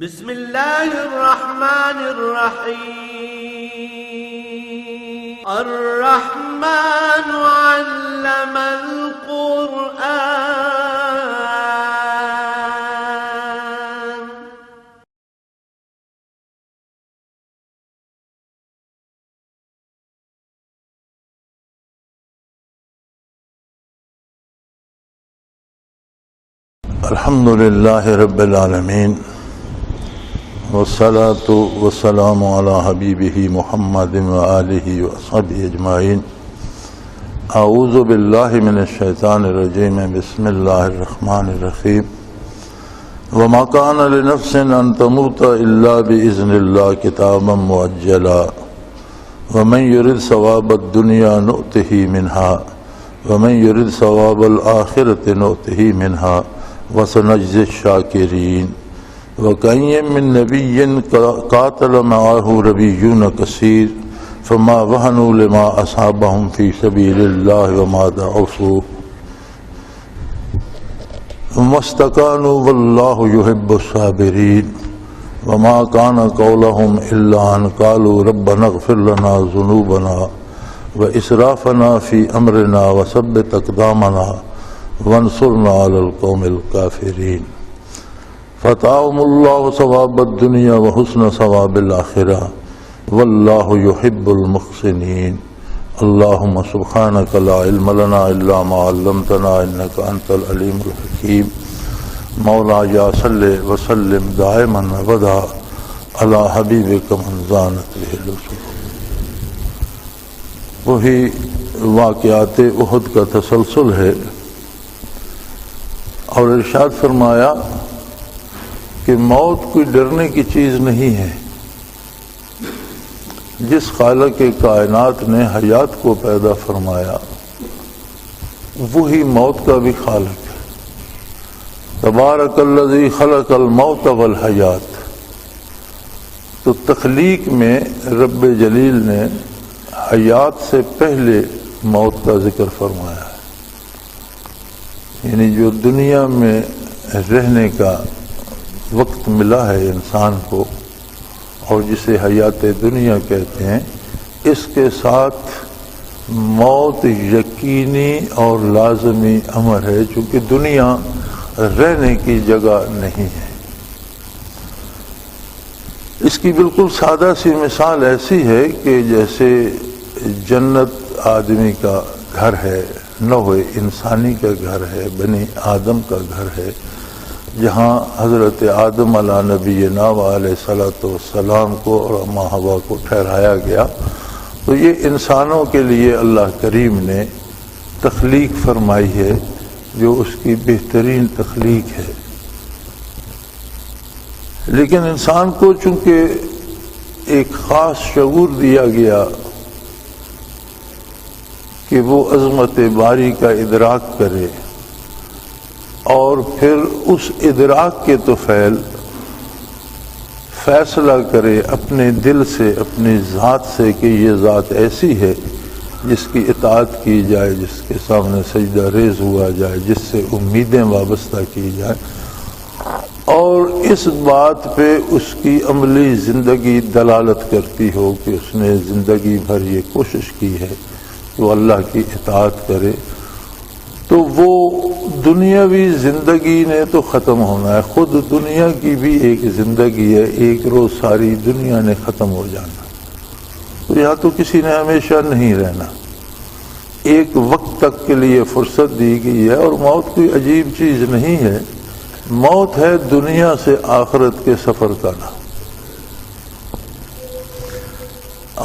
بسم اللہ الرحمن الرحیم الرحمن علم القرآن الحمد للہ رب العالمین والصلاة والسلام علی حبیبہ محمد وآلہ وصحبہ اجمعین. اعوذ باللہ من الشیطان الرجیم. بسم اللہ الرحمن الرحیم. وما کان لنفس ان تموت الا بإذن اللہ کتابا مؤجلا ومن یرد ثواب الدنیا نؤتہ منہا ومن یرد ثواب الآخرۃ نؤتہ منہا وسنجزی الشاکرین. وَكَأَيٍّ مِّن نَّبِيٍّ قَاتَلَ مَعَهُ رَبِيُّونَ كَثِيرٌ فَمَا وَهَنُوا لِمَا أَصَابَهُمْ فِي سَبِيلِ اللَّهِ وَمَا ضَعُفُوا وَمَا اسْتَكَانُوا وَاللَّهُ يُحِبُّ الصَّابِرِينَ. وَمَا كَانَ قَوْلُهُمْ إِلَّا أَن قَالُوا رَبَّنَا اغْفِرْ لَنَا ذُنُوبَنَا وَإِسْرَافَنَا فِي أَمْرِنَا وَثَبِّتْ أَقْدَامَنَا وَانصُرْنَا عَلَى الْقَوْمِ الْكَافِرِينَ. فَآتَاهُمُ اللَّهُ ثَوَابَ الدُّنْيَا وَحُسْنَ ثَوَابِ الْآخِرَةِ وَاللَّهُ يُحِبُّ الْمُحْسِنِينَ. اللهم سبحانك لا علم لنا إلا ما علمتنا إنك أنت العليم الحكيم. مولاي صل وسلم دائما أبدا على حبيبك من زانت به الوصول. وہی واقعات احد کا تسلسل ہے اور ارشاد فرمایا کہ موت کوئی ڈرنے کی چیز نہیں ہے. جس خالق کائنات نے حیات کو پیدا فرمایا وہی موت کا بھی خالق ہے. تبارک الذی خلق الموت والحیات. تو تخلیق میں رب جلیل نے حیات سے پہلے موت کا ذکر فرمایا ہے. یعنی جو دنیا میں رہنے کا وقت ملا ہے انسان کو اور جسے حیات دنیا کہتے ہیں، اس کے ساتھ موت یقینی اور لازمی امر ہے، چونکہ دنیا رہنے کی جگہ نہیں ہے. اس کی بالکل سادہ سی مثال ایسی ہے کہ جیسے جنت آدمی کا گھر ہے، نوع انسانی کا گھر ہے، بنی آدم کا گھر ہے، جہاں حضرت آدم علیہ نبینا علیہ الصلوۃ والسلام کو اور اماں حوا کو ٹھہرایا گیا. تو یہ انسانوں کے لیے اللہ کریم نے تخلیق فرمائی ہے جو اس کی بہترین تخلیق ہے. لیکن انسان کو چونکہ ایک خاص شعور دیا گیا کہ وہ عظمت باری کا ادراک کرے اور پھر اس ادراک کے طفیل فیصلہ کرے اپنے دل سے، اپنی ذات سے کہ یہ ذات ایسی ہے جس کی اطاعت کی جائے، جس کے سامنے سجدہ ریز ہوا جائے، جس سے امیدیں وابستہ کی جائیں، اور اس بات پہ اس کی عملی زندگی دلالت کرتی ہو کہ اس نے زندگی بھر یہ کوشش کی ہے کہ وہ اللہ کی اطاعت کرے. تو وہ دنیاوی زندگی نے تو ختم ہونا ہے، خود دنیا کی بھی ایک زندگی ہے، ایک روز ساری دنیا نے ختم ہو جانا. تو یہاں تو کسی نے ہمیشہ نہیں رہنا، ایک وقت تک کے لیے فرصت دی گئی ہے. اور موت کوئی عجیب چیز نہیں ہے، موت ہے دنیا سے آخرت کے سفر کا نام.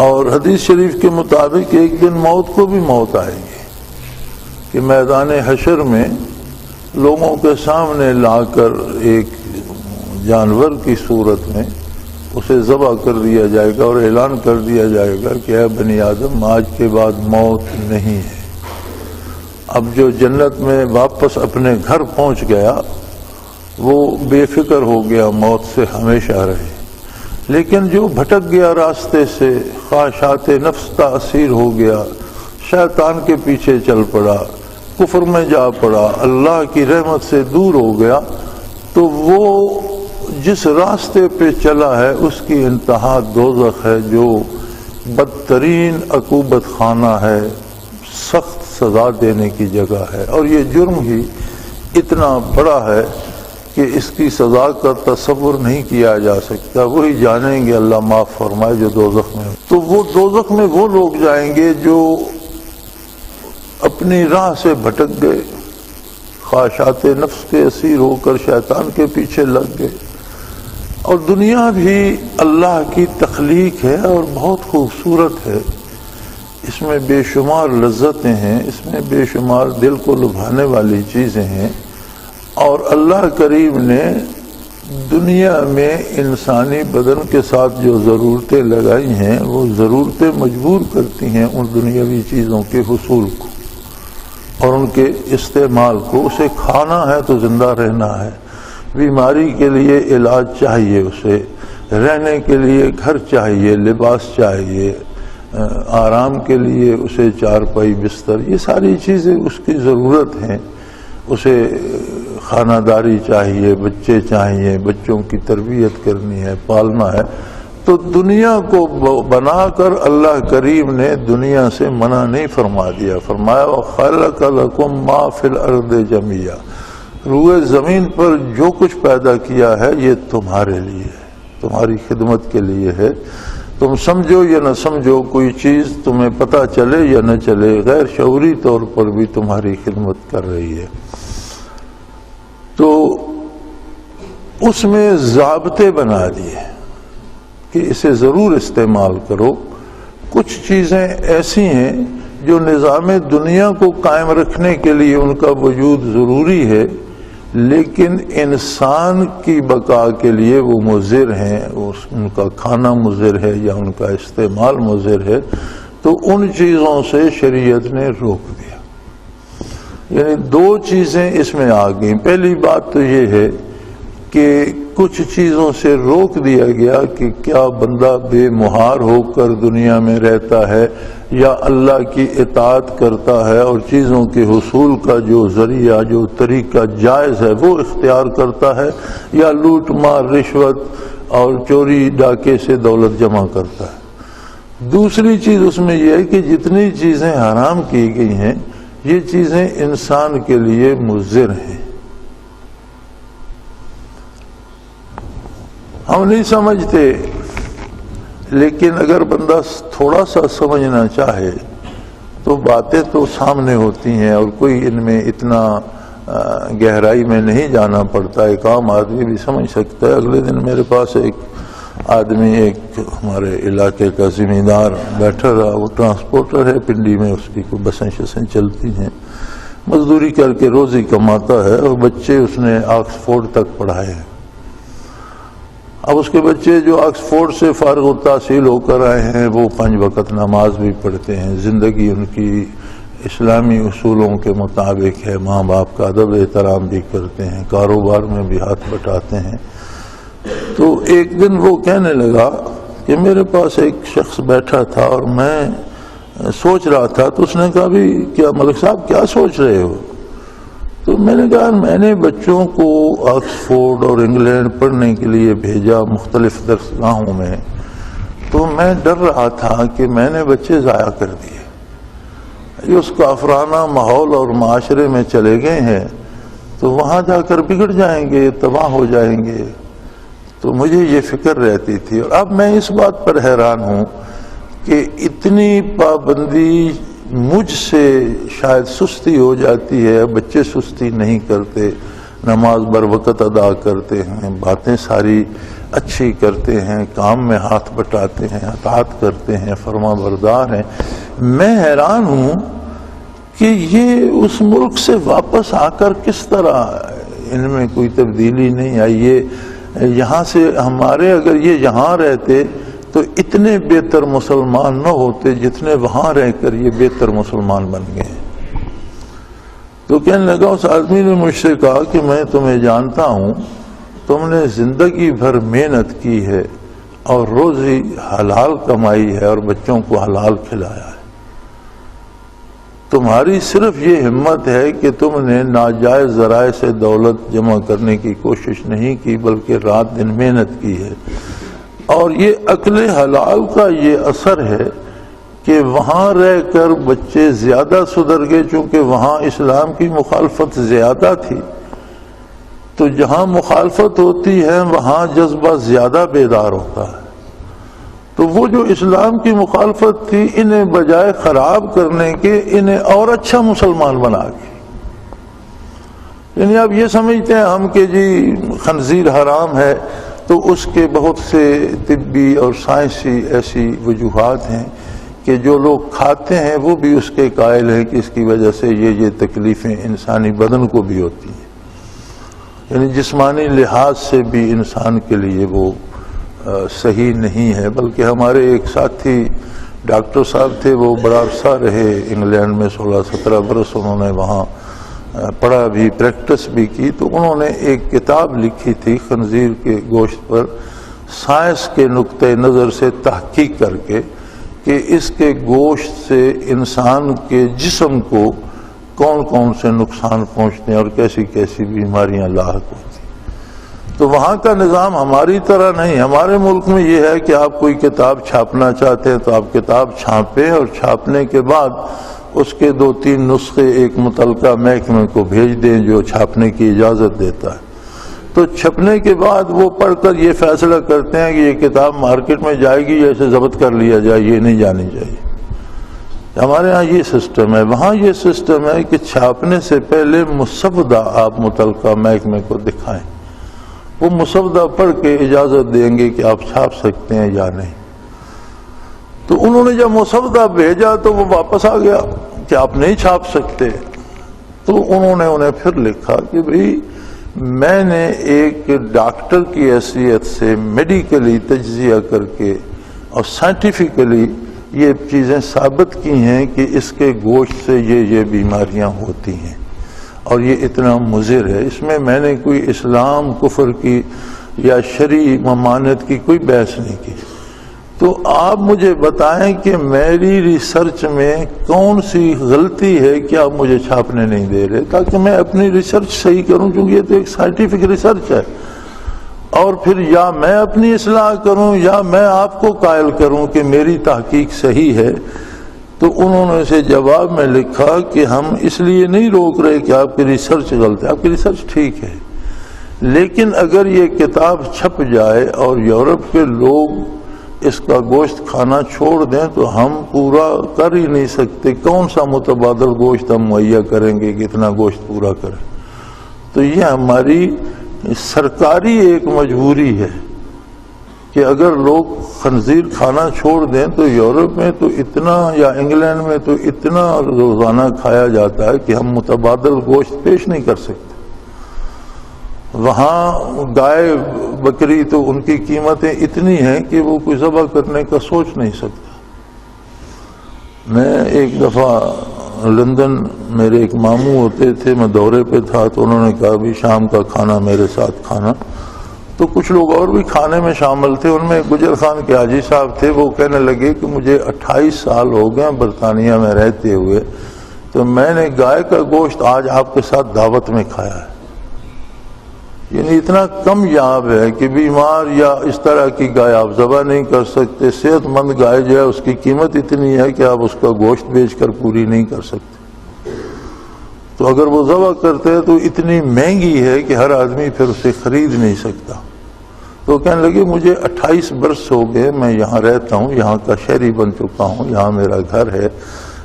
اور حدیث شریف کے مطابق ایک دن موت کو بھی موت آئے گی کہ میدان حشر میں لوگوں کے سامنے لا کر ایک جانور کی صورت میں اسے ذبح کر دیا جائے گا اور اعلان کر دیا جائے گا کہ اے بنی آدم، آج کے بعد موت نہیں ہے. اب جو جنت میں واپس اپنے گھر پہنچ گیا وہ بے فکر ہو گیا، موت سے ہمیشہ رہے. لیکن جو بھٹک گیا راستے سے، خواہشات نفس تاثیر ہو گیا، شیطان کے پیچھے چل پڑا، کفر میں جا پڑا، اللہ کی رحمت سے دور ہو گیا، تو وہ جس راستے پہ چلا ہے اس کی انتہا دوزخ ہے، جو بدترین عقوبت خانہ ہے، سخت سزا دینے کی جگہ ہے، اور یہ جرم ہی اتنا بڑا ہے کہ اس کی سزا کا تصور نہیں کیا جا سکتا۔ وہی جانیں گے، اللہ معاف فرمائے، جو دوزخ میں۔ تو وہ دوزخ میں وہ لوگ جائیں گے جو اپنی راہ سے بھٹک گئے، خواہشات نفس کے اسیر ہو کر شیطان کے پیچھے لگ گئے۔ اور دنیا بھی اللہ کی تخلیق ہے اور بہت خوبصورت ہے، اس میں بے شمار لذتیں ہیں، اس میں بے شمار دل کو لبھانے والی چیزیں ہیں، اور اللہ کریم نے دنیا میں انسانی بدن کے ساتھ جو ضرورتیں لگائی ہیں وہ ضرورتیں مجبور کرتی ہیں ان دنیاوی چیزوں کے حصول کو اور ان کے استعمال کو۔ اسے کھانا ہے تو زندہ رہنا ہے، بیماری کے لیے علاج چاہیے، اسے رہنے کے لیے گھر چاہیے، لباس چاہیے، آرام کے لیے اسے چارپائی بستر، یہ ساری چیزیں اس کی ضرورت ہیں۔ اسے خانہ داری چاہیے، بچے چاہیے، بچوں کی تربیت کرنی ہے، پالنا ہے۔ تو دنیا کو بنا کر اللہ کریم نے دنیا سے منع نہیں فرما دیا، فرمایا وَخَلَقَ لَكُم مَّا فِي الْأَرْضِ جَمِيعًا، روئے زمین پر جو کچھ پیدا کیا ہے یہ تمہارے لیے ہے، تمہاری خدمت کے لیے ہے۔ تم سمجھو یا نہ سمجھو، کوئی چیز تمہیں پتہ چلے یا نہ چلے، غیر شعوری طور پر بھی تمہاری خدمت کر رہی ہے۔ تو اس میں ضابطے بنا دیے کہ اسے ضرور استعمال کرو۔ کچھ چیزیں ایسی ہیں جو نظام دنیا کو قائم رکھنے کے لیے ان کا وجود ضروری ہے، لیکن انسان کی بقا کے لیے وہ مضر ہیں، ان کا کھانا مضر ہے یا ان کا استعمال مضر ہے، تو ان چیزوں سے شریعت نے روک دیا۔ یعنی دو چیزیں اس میں آ گئیں۔ پہلی بات تو یہ ہے کہ کچھ چیزوں سے روک دیا گیا کہ کیا بندہ بے مہار ہو کر دنیا میں رہتا ہے یا اللہ کی اطاعت کرتا ہے اور چیزوں کے حصول کا جو ذریعہ، جو طریقہ جائز ہے وہ اختیار کرتا ہے، یا لوٹ مار، رشوت اور چوری ڈاکے سے دولت جمع کرتا ہے۔ دوسری چیز اس میں یہ ہے کہ جتنی چیزیں حرام کی گئی ہیں یہ چیزیں انسان کے لیے مضر ہیں۔ ہم نہیں سمجھتے، لیکن اگر بندہ تھوڑا سا سمجھنا چاہے تو باتیں تو سامنے ہوتی ہیں اور کوئی ان میں اتنا گہرائی میں نہیں جانا پڑتا، ایک عام آدمی بھی سمجھ سکتا ہے۔ اگلے دن میرے پاس ایک آدمی، ایک ہمارے علاقے کا زمیندار بیٹھا رہا، وہ ٹرانسپورٹر ہے، پنڈی میں اس کی کوئی بسیں شسیں چلتی ہیں، مزدوری کر کے روزی کماتا ہے، اور بچے اس نے آکسفورڈ تک پڑھائے ہیں۔ اب اس کے بچے جو آکسفورڈ سے فارغ التحصیل ہو کر آئے ہیں وہ 5 وقت نماز بھی پڑھتے ہیں، زندگی ان کی اسلامی اصولوں کے مطابق ہے، ماں باپ کا ادب احترام بھی کرتے ہیں، کاروبار میں بھی ہاتھ بٹاتے ہیں۔ تو ایک دن وہ کہنے لگا کہ میرے پاس ایک شخص بیٹھا تھا اور میں سوچ رہا تھا، تو اس نے کہا بھی کیا ملک صاحب کیا سوچ رہے ہو؟ تو میں نے کہا میں نے بچوں کو آکسفورڈ اور انگلینڈ پڑھنے کے لیے بھیجا مختلف درسگاہوں میں، تو میں ڈر رہا تھا کہ میں نے بچے ضائع کر دیے، یہ اس کافرانہ ماحول اور معاشرے میں چلے گئے ہیں تو وہاں جا کر بگڑ جائیں گے، تباہ ہو جائیں گے۔ تو مجھے یہ فکر رہتی تھی، اور اب میں اس بات پر حیران ہوں کہ اتنی پابندی مجھ سے شاید سستی ہو جاتی ہے، بچے سستی نہیں کرتے، نماز بر وقت ادا کرتے ہیں، باتیں ساری اچھی کرتے ہیں، کام میں ہاتھ بٹاتے ہیں، اطاعت کرتے ہیں، فرما بردار ہیں۔ میں حیران ہوں کہ یہ اس ملک سے واپس آ کر کس طرح ان میں کوئی تبدیلی نہیں آئی۔ یہ یہاں سے ہمارے اگر یہ یہاں رہتے تو اتنے بہتر مسلمان نہ ہوتے جتنے وہاں رہ کر یہ بہتر مسلمان بن گئے۔ تو کہنے لگا اس آدمی نے مجھ سے کہا کہ میں تمہیں جانتا ہوں، تم نے زندگی بھر محنت کی ہے اور روزی حلال کمائی ہے اور بچوں کو حلال کھلایا ہے، تمہاری صرف یہ ہمت ہے کہ تم نے ناجائز ذرائع سے دولت جمع کرنے کی کوشش نہیں کی بلکہ رات دن محنت کی ہے، اور یہ عقل حلال کا یہ اثر ہے کہ وہاں رہ کر بچے زیادہ سدھر گئے، چونکہ وہاں اسلام کی مخالفت زیادہ تھی، تو جہاں مخالفت ہوتی ہے وہاں جذبہ زیادہ بیدار ہوتا ہے۔ تو وہ جو اسلام کی مخالفت تھی، انہیں بجائے خراب کرنے کے انہیں اور اچھا مسلمان بنا کے، یعنی آپ یہ سمجھتے ہیں ہم کہ جی خنزیر حرام ہے، تو اس کے بہت سے طبی اور سائنسی ایسی وجوہات ہیں کہ جو لوگ کھاتے ہیں وہ بھی اس کے قائل ہیں کہ اس کی وجہ سے یہ تکلیفیں انسانی بدن کو بھی ہوتی ہیں، یعنی جسمانی لحاظ سے بھی انسان کے لیے وہ صحیح نہیں ہے۔ بلکہ ہمارے ایک ساتھی ڈاکٹر صاحب تھے، وہ بڑا عرصہ رہے انگلینڈ میں، 16-17 برس انہوں نے وہاں پڑھا بھی، پریکٹس بھی کی، تو انہوں نے ایک کتاب لکھی تھی خنزیر کے گوشت پر، سائنس کے نقطۂ نظر سے تحقیق کر کے کہ اس کے گوشت سے انسان کے جسم کو کون کون سے نقصان پہنچتے ہیں اور کیسی کیسی بیماریاں لاحق ہوتی ہیں۔ تو وہاں کا نظام ہماری طرح نہیں، ہمارے ملک میں یہ ہے کہ آپ کوئی کتاب چھاپنا چاہتے ہیں تو آپ کتاب چھاپیں، اور چھاپنے کے بعد اس کے 2-3 نسخے ایک متعلقہ محکمے کو بھیج دیں جو چھاپنے کی اجازت دیتا ہے۔ تو چھپنے کے بعد وہ پڑھ کر یہ فیصلہ کرتے ہیں کہ یہ کتاب مارکیٹ میں جائے گی یا اسے ضبط کر لیا جائے، یہ نہیں جانی چاہیے۔ ہمارے ہاں یہ سسٹم ہے، وہاں یہ سسٹم ہے کہ چھاپنے سے پہلے مسودہ آپ متعلقہ محکمے کو دکھائیں، وہ مسودہ پڑھ کے اجازت دیں گے کہ آپ چھاپ سکتے ہیں یا نہیں۔ تو انہوں نے جب مسودہ بھیجا تو وہ واپس آ گیا کہ آپ نہیں چھاپ سکتے۔ تو انہوں نے انہیں پھر لکھا کہ بھئی میں نے ایک ڈاکٹر کی حیثیت سے میڈیکلی تجزیہ کر کے اور سائنٹیفکلی یہ چیزیں ثابت کی ہیں کہ اس کے گوشت سے یہ بیماریاں ہوتی ہیں اور یہ اتنا مضر ہے۔ اس میں نے کوئی اسلام کفر کی یا شرعی ممانعت کی کوئی بحث نہیں کی۔ تو آپ مجھے بتائیں کہ میری ریسرچ میں کون سی غلطی ہے کہ آپ مجھے چھاپنے نہیں دے رہے، تاکہ میں اپنی ریسرچ صحیح کروں، کیونکہ یہ تو ایک سائنٹیفک ریسرچ ہے، اور پھر یا میں اپنی اصلاح کروں یا میں آپ کو قائل کروں کہ میری تحقیق صحیح ہے۔ تو انہوں نے اسے جواب میں لکھا کہ ہم اس لیے نہیں روک رہے کہ آپ کی ریسرچ غلط ہے، آپ کی ریسرچ ٹھیک ہے، لیکن اگر یہ کتاب چھپ جائے اور یورپ کے لوگ اس کا گوشت کھانا چھوڑ دیں تو ہم پورا کر ہی نہیں سکتے، کون سا متبادل گوشت ہم مہیا کریں گے کہ اتنا گوشت پورا کریں۔ تو یہ ہماری سرکاری ایک مجبوری ہے کہ اگر لوگ خنزیر کھانا چھوڑ دیں تو یورپ میں تو اتنا یا انگلینڈ میں تو اتنا روزانہ کھایا جاتا ہے کہ ہم متبادل گوشت پیش نہیں کر سکتے۔ وہاں گائے بکری تو ان کی قیمتیں اتنی ہیں کہ وہ کوئی ذبح کرنے کا سوچ نہیں سکتا۔ میں ایک دفعہ لندن میرے ایک ماموں ہوتے تھے، میں دورے پہ تھا، تو انہوں نے کہا بھی شام کا کھانا میرے ساتھ کھانا۔ تو کچھ لوگ اور بھی کھانے میں شامل تھے، ان میں گجر خان کے حاجی صاحب تھے، وہ کہنے لگے کہ مجھے 28 سال ہو گئے برطانیہ میں رہتے ہوئے، تو میں نے گائے کا گوشت آج آپ کے ساتھ دعوت میں کھایا ہے۔ یعنی اتنا کم یاب ہے کہ بیمار یا اس طرح کی گائے آپ ذبح نہیں کر سکتے، صحت مند گائے جو ہے اس کی قیمت اتنی ہے کہ آپ اس کا گوشت بیچ کر پوری نہیں کر سکتے۔ تو اگر وہ ذبح کرتے ہیں تو اتنی مہنگی ہے کہ ہر آدمی پھر اسے خرید نہیں سکتا۔ تو کہنے لگے مجھے 28 برس ہو گئے، میں یہاں رہتا ہوں، یہاں کا شہری بن چکا ہوں، یہاں میرا گھر ہے،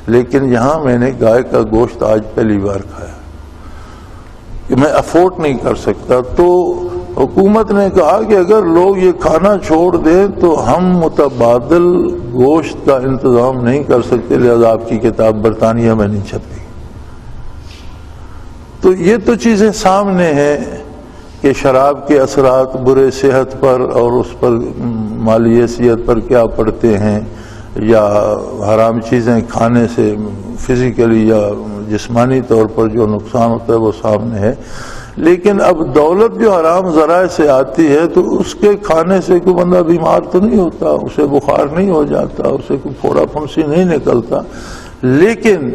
لیکن یہاں میں نے گائے کا گوشت آج پہلی بار کھایا کہ میں افورڈ نہیں کر سکتا۔ تو حکومت نے کہا کہ اگر لوگ یہ کھانا چھوڑ دیں تو ہم متبادل گوشت کا انتظام نہیں کر سکتے، لہذا آپ کی کتاب برطانیہ میں نہیں چھپے گی۔ تو یہ تو چیزیں سامنے ہیں کہ شراب کے اثرات برے صحت پر اور اس پر مالی حیثیت پر کیا پڑتے ہیں، یا حرام چیزیں کھانے سے فزیکلی یا جسمانی طور پر جو نقصان ہوتا ہے وہ سامنے ہے۔ لیکن اب دولت جو حرام ذرائع سے آتی ہے تو اس کے کھانے سے کوئی بندہ بیمار تو نہیں ہوتا، اسے بخار نہیں ہو جاتا، اسے کوئی پھوڑا پھنسی نہیں نکلتا، لیکن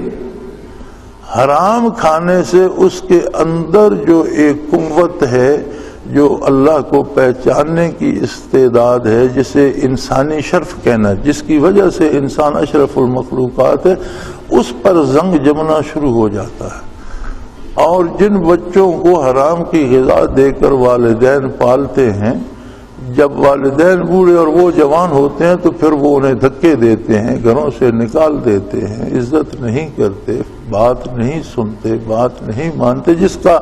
حرام کھانے سے اس کے اندر جو ایک قوت ہے جو اللہ کو پہچاننے کی استعداد ہے، جسے انسانی شرف کہنا، جس کی وجہ سے انسان اشرف المخلوقات ہے، اس پر زنگ جمنا شروع ہو جاتا ہے۔ اور جن بچوں کو حرام کی غذا دے کر والدین پالتے ہیں، جب والدین بوڑھے اور وہ جوان ہوتے ہیں تو پھر وہ انہیں دھکے دیتے ہیں، گھروں سے نکال دیتے ہیں، عزت نہیں کرتے، بات نہیں سنتے، بات نہیں مانتے، جس کا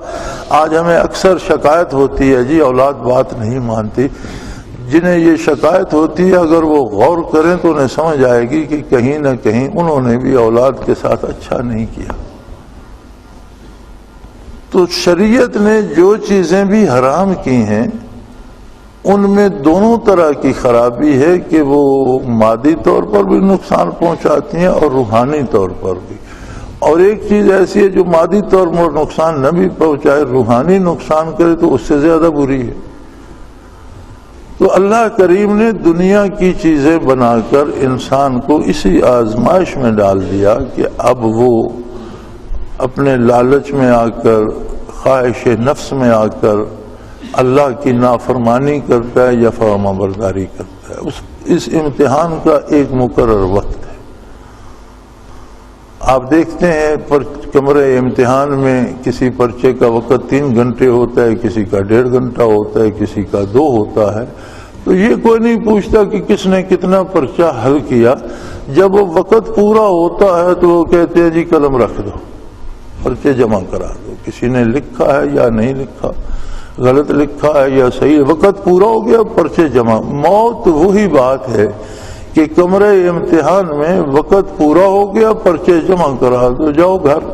آج ہمیں اکثر شکایت ہوتی ہے، جی اولاد بات نہیں مانتی۔ جنہیں یہ شکایت ہوتی ہے اگر وہ غور کریں تو انہیں سمجھ آئے گی کہ کہیں نہ کہیں انہوں نے بھی اولاد کے ساتھ اچھا نہیں کیا۔ تو شریعت نے جو چیزیں بھی حرام کی ہیں ان میں دونوں طرح کی خرابی ہے کہ وہ مادی طور پر بھی نقصان پہنچاتی ہیں اور روحانی طور پر بھی، اور ایک چیز ایسی ہے جو مادی طور پر نقصان نہ بھی پہنچائے، روحانی نقصان کرے تو اس سے زیادہ بری ہے۔ تو اللہ کریم نے دنیا کی چیزیں بنا کر انسان کو اسی آزمائش میں ڈال دیا کہ اب وہ اپنے لالچ میں آ کر، خواہش نفس میں آ کر اللہ کی نافرمانی کرتا ہے یا فرما برداری کرتا ہے۔ اس امتحان کا ایک مقرر وقت ہے۔ آپ دیکھتے ہیں کمرے امتحان میں کسی پرچے کا وقت 3 گھنٹے ہوتا ہے، کسی کا 1.5 گھنٹہ ہوتا ہے، کسی کا 2 ہوتا ہے۔ تو یہ کوئی نہیں پوچھتا کہ کس نے کتنا پرچہ حل کیا۔ جب وہ وقت پورا ہوتا ہے تو وہ کہتے ہیں جی قلم رکھ دو، پرچے جمع کرا دو، کسی نے لکھا ہے یا نہیں لکھا، غلط لکھا ہے یا صحیح، وقت پورا ہو گیا، پرچے جمع۔ موت وہی بات ہے کہ کمرے امتحان میں وقت پورا ہو گیا، پرچے جمع کرا دو، جاؤ گھر۔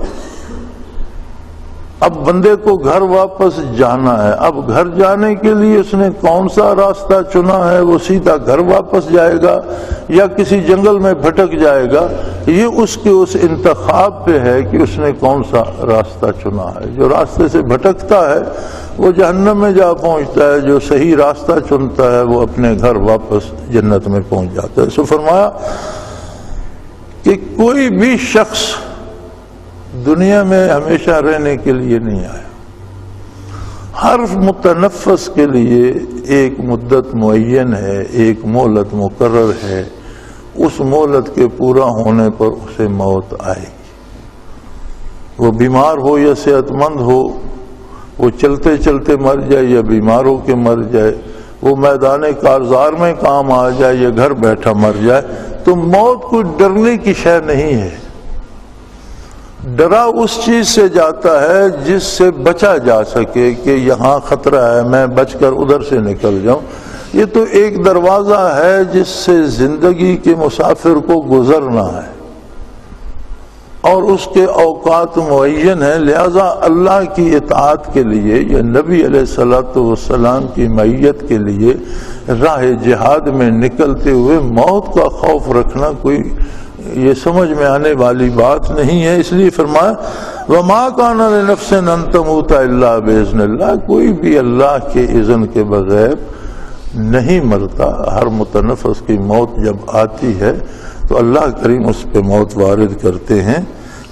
اب بندے کو گھر واپس جانا ہے، اب گھر جانے کے لیے اس نے کون سا راستہ چنا ہے؟ وہ سیدھا گھر واپس جائے گا یا کسی جنگل میں بھٹک جائے گا؟ یہ اس کے اس انتخاب پہ ہے کہ اس نے کون سا راستہ چنا ہے۔ جو راستے سے بھٹکتا ہے وہ جہنم میں جا پہنچتا ہے، جو صحیح راستہ چنتا ہے وہ اپنے گھر واپس جنت میں پہنچ جاتا ہے۔ سو فرمایا کہ کوئی بھی شخص دنیا میں ہمیشہ رہنے کے لیے نہیں آیا۔ ہر متنفس کے لیے ایک مدت معین ہے، ایک مہلت مقرر ہے، اس مہلت کے پورا ہونے پر اسے موت آئے گی۔ وہ بیمار ہو یا صحت مند ہو، وہ چلتے چلتے مر جائے یا بیمار ہو کے مر جائے، وہ میدان کارزار میں کام آ جائے یا گھر بیٹھا مر جائے، تو موت کوئی ڈرنے کی شے نہیں ہے۔ ڈرا اس چیز سے جاتا ہے جس سے بچا جا سکے کہ یہاں خطرہ ہے، میں بچ کر ادھر سے نکل جاؤں۔ یہ تو ایک دروازہ ہے جس سے زندگی کے مسافر کو گزرنا ہے، اور اس کے اوقات معین ہیں۔ لہذا اللہ کی اطاعت کے لیے یا نبی علیہ الصلوۃ والسلام کی معیت کے لیے راہ جہاد میں نکلتے ہوئے موت کا خوف رکھنا کوئی یہ سمجھ میں آنے والی بات نہیں ہے۔ اس لیے فرمایا وَمَا كَانَ لِنَفْسٍ أَن تَمُوتَ إِلَّا بِإِذْنِ اللَّهِ، کوئی بھی اللہ کے اذن کے بغیر نہیں مرتا۔ ہر متنفس کی موت جب آتی ہے تو اللہ کریم اس پہ موت وارد کرتے ہیں۔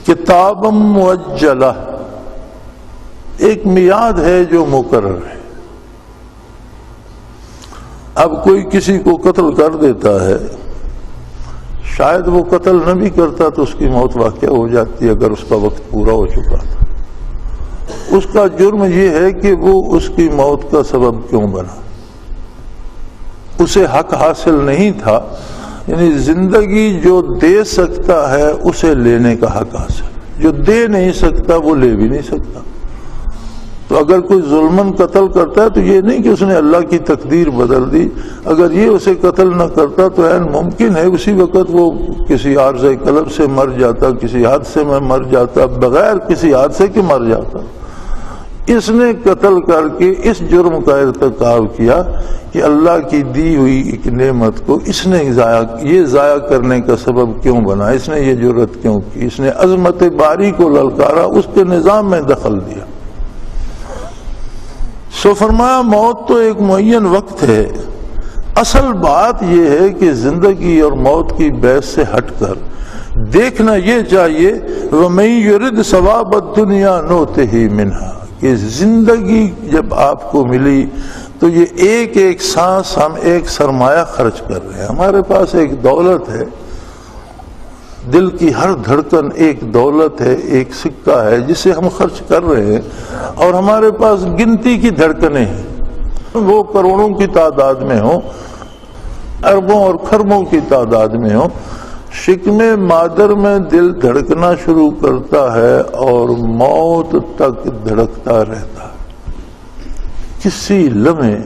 کتابا مؤجلہ، ایک میعاد ہے جو مقرر ہے۔ اب کوئی کسی کو قتل کر دیتا ہے، شاید وہ قتل نہ بھی کرتا تو اس کی موت واقع ہو جاتی اگر اس کا وقت پورا ہو چکا تھا۔ اس کا جرم یہ ہے کہ وہ اس کی موت کا سبب کیوں بنا، اسے حق حاصل نہیں تھا۔ یعنی زندگی جو دے سکتا ہے اسے لینے کا حق حاصل، جو دے نہیں سکتا وہ لے بھی نہیں سکتا۔ تو اگر کوئی ظلمن قتل کرتا ہے تو یہ نہیں کہ اس نے اللہ کی تقدیر بدل دی، اگر یہ اسے قتل نہ کرتا تو عین ممکن ہے اسی وقت وہ کسی عارضہ قلب سے مر جاتا، کسی حادثے میں مر جاتا، بغیر کسی حادثے کے مر جاتا۔ اس نے قتل کر کے اس جرم کا ارتکاب کیا کہ اللہ کی دی ہوئی ایک نعمت کو اس نے یہ ضائع کرنے کا سبب کیوں بنا، اس نے یہ جرت کیوں کی، اس نے عظمت باری کو للکارا، اس کے نظام میں دخل دیا۔ سو فرمایا موت تو ایک معین وقت ہے، اصل بات یہ ہے کہ زندگی اور موت کی بحث سے ہٹ کر دیکھنا یہ چاہیے وَمَن يُرِدْ ثَوَابَ الدُّنْيَا نُؤْتِهِ مِنْهَا، کہ زندگی جب آپ کو ملی تو یہ ایک ایک سانس ہم ایک سرمایہ خرچ کر رہے ہیں. ہمارے پاس ایک دولت ہے، دل کی ہر دھڑکن ایک دولت ہے، ایک سکہ ہے جسے ہم خرچ کر رہے ہیں، اور ہمارے پاس گنتی کی دھڑکنیں ہیں، وہ کروڑوں کی تعداد میں ہوں، اربوں اور کھربوں کی تعداد میں ہوں. شکم مادر میں دل دھڑکنا شروع کرتا ہے اور موت تک دھڑکتا رہتا ہے. کسی لمحے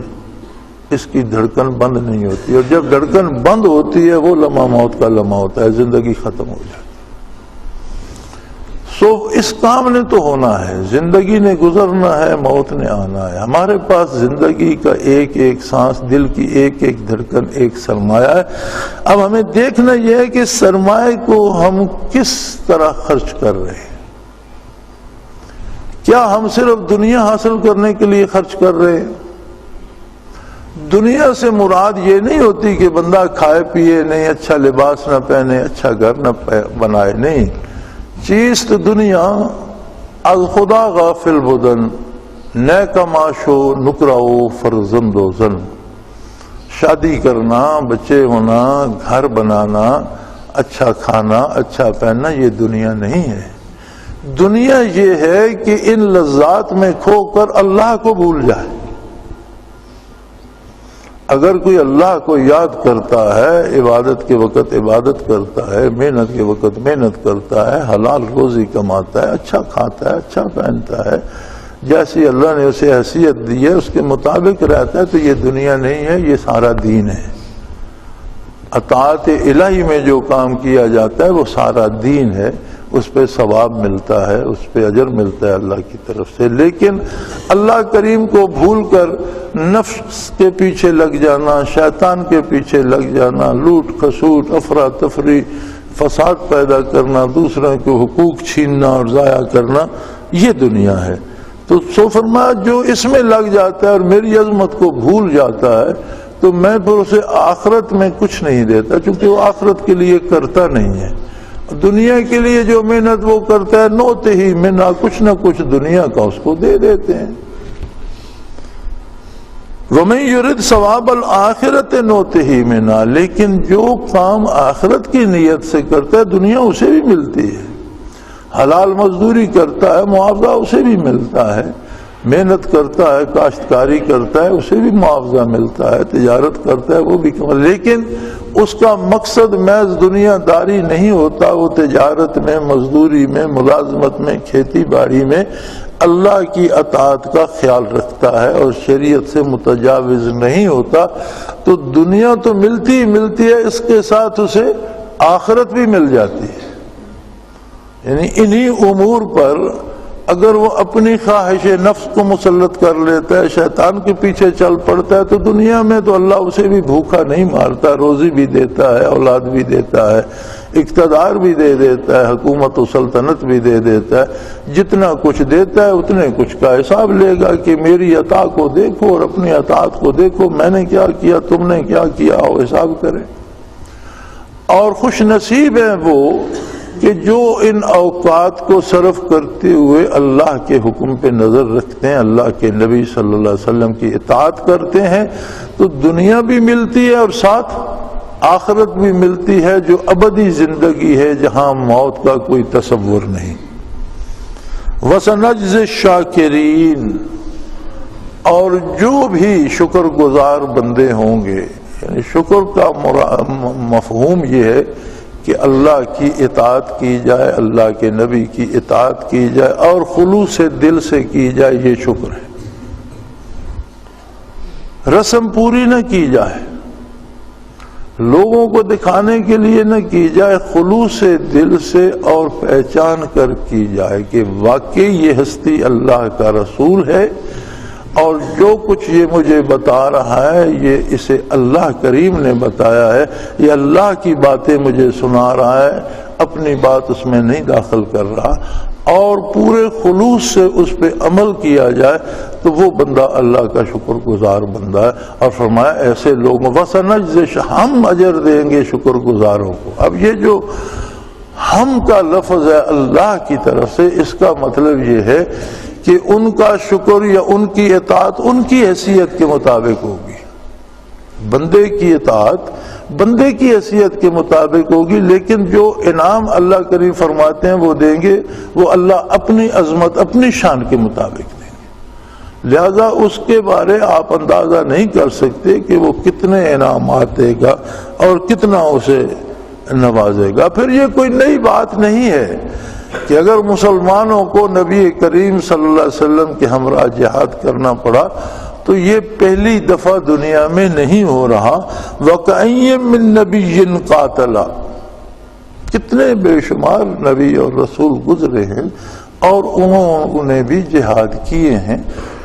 اس کی دھڑکن بند نہیں ہوتی، اور جب دھڑکن بند ہوتی ہے وہ لمحہ موت کا لمحہ ہوتا ہے، زندگی ختم ہو جاتی. اس کام نے تو ہونا ہے، زندگی نے گزرنا ہے، موت نے آنا ہے. ہمارے پاس زندگی کا ایک ایک سانس، دل کی ایک ایک دھڑکن ایک سرمایہ ہے. اب ہمیں دیکھنا یہ ہے کہ سرمایہ کو ہم کس طرح خرچ کر رہے ہیں. کیا ہم صرف دنیا حاصل کرنے کے لیے خرچ کر رہے ہیں؟ دنیا سے مراد یہ نہیں ہوتی کہ بندہ کھائے پیے نہیں، اچھا لباس نہ پہنے، اچھا گھر نہ بنائے، نہیں. چیز تو دنیا از خدا غافل بدن، نیک معاشو نکراؤ فرزند و زن. شادی کرنا، بچے ہونا، گھر بنانا، اچھا کھانا، اچھا پہننا، یہ دنیا نہیں ہے. دنیا یہ ہے کہ ان لذات میں کھو کر اللہ کو بھول جائے. اگر کوئی اللہ کو یاد کرتا ہے، عبادت کے وقت عبادت کرتا ہے، محنت کے وقت محنت کرتا ہے، حلال روزی کماتا ہے، اچھا کھاتا ہے، اچھا پہنتا ہے، جیسی اللہ نے اسے حیثیت دی ہے اس کے مطابق رہتا ہے، تو یہ دنیا نہیں ہے، یہ سارا دین ہے. اطاعت الہی میں جو کام کیا جاتا ہے وہ سارا دین ہے، اس پہ ثواب ملتا ہے، اس پہ اجر ملتا ہے اللہ کی طرف سے. لیکن اللہ کریم کو بھول کر نفس کے پیچھے لگ جانا، شیطان کے پیچھے لگ جانا، لوٹ کھسوٹ، افراتفری، فساد پیدا کرنا، دوسروں کے حقوق چھیننا اور ضائع کرنا، یہ دنیا ہے. تو سو فرمایا جو اس میں لگ جاتا ہے اور میری عظمت کو بھول جاتا ہے تو میں پھر اسے آخرت میں کچھ نہیں دیتا، چونکہ وہ آخرت کے لیے کرتا نہیں ہے. دنیا کے لیے جو محنت وہ کرتا ہے، نوتے ہی میں نہ کچھ دنیا کا اس کو دے دیتے ہیں. وَمَن يُرِدْ ثَوَابَ الْآخِرَةِ نُؤْتِهِ مِنْهَا، لیکن جو کام آخرت کی نیت سے کرتا ہے دنیا اسے بھی ملتی ہے. حلال مزدوری کرتا ہے، معاوضہ اسے بھی ملتا ہے. محنت کرتا ہے، کاشتکاری کرتا ہے، اسے بھی معاوضہ ملتا ہے. تجارت کرتا ہے، وہ بھی لیکن اس کا مقصد محض دنیا داری نہیں ہوتا. وہ تجارت میں، مزدوری میں، ملازمت میں، کھیتی باڑی میں اللہ کی اطاعت کا خیال رکھتا ہے اور شریعت سے متجاوز نہیں ہوتا. تو دنیا تو ملتی ہی ملتی ہے، اس کے ساتھ اسے آخرت بھی مل جاتی ہے. یعنی انہی امور پر اگر وہ اپنی خواہش نفس کو مسلط کر لیتا ہے، شیطان کے پیچھے چل پڑتا ہے، تو دنیا میں تو اللہ اسے بھی بھوکا نہیں مارتا، روزی بھی دیتا ہے، اولاد بھی دیتا ہے، اقتدار بھی دے دیتا ہے، حکومت و سلطنت بھی دے دیتا ہے. جتنا کچھ دیتا ہے اتنے کچھ کا حساب لے گا کہ میری عطا کو دیکھو اور اپنی اطاعت کو دیکھو، میں نے کیا کیا، تم نے کیا کیا، اور حساب کریں. اور خوش نصیب ہیں وہ کہ جو ان اوقات کو صرف کرتے ہوئے اللہ کے حکم پہ نظر رکھتے ہیں، اللہ کے نبی صلی اللہ علیہ وسلم کی اطاعت کرتے ہیں، تو دنیا بھی ملتی ہے اور ساتھ آخرت بھی ملتی ہے، جو ابدی زندگی ہے جہاں موت کا کوئی تصور نہیں. وَسَنَجْزِ الشَّاكِرِينَ، اور جو بھی شکر گزار بندے ہوں گے، یعنی شکر کا مفہوم یہ ہے کہ اللہ کی اطاعت کی جائے، اللہ کے نبی کی اطاعت کی جائے اور خلوص دل سے کی جائے، یہ شکر ہے. رسم پوری نہ کی جائے، لوگوں کو دکھانے کے لیے نہ کی جائے، خلوص دل سے اور پہچان کر کی جائے کہ واقعی یہ ہستی اللہ کا رسول ہے اور جو کچھ یہ مجھے بتا رہا ہے یہ اسے اللہ کریم نے بتایا ہے، یہ اللہ کی باتیں مجھے سنا رہا ہے، اپنی بات اس میں نہیں داخل کر رہا، اور پورے خلوص سے اس پہ عمل کیا جائے تو وہ بندہ اللہ کا شکر گزار بندہ ہے. اور فرمایا ایسے لوگوں وَسَنَجْزِ، ہم اجر دیں گے شکر گزاروں کو. اب یہ جو ہم کا لفظ ہے اللہ کی طرف سے، اس کا مطلب یہ ہے کہ ان کا شکر یا ان کی اطاعت ان کی حیثیت کے مطابق ہوگی، بندے کی اطاعت بندے کی حیثیت کے مطابق ہوگی، لیکن جو انعام اللہ کریم فرماتے ہیں وہ دیں گے، وہ اللہ اپنی عظمت اپنی شان کے مطابق دیں گے، لہذا اس کے بارے آپ اندازہ نہیں کر سکتے کہ وہ کتنے انعامات دے گا اور کتنا اسے نوازے گا۔ پھر یہ کوئی نئی بات نہیں ہے کہ اگر مسلمانوں کو نبی کریم صلی اللہ علیہ وسلم کے ہمراہ جہاد کرنا پڑا تو یہ پہلی دفعہ دنیا میں نہیں ہو رہا۔ وَكَأَيٍّ مِّن نَّبِيٍّ قَاتَلَ، کتنے بے شمار نبی اور رسول گزرے ہیں اور انہیں بھی جہاد کیے ہیں،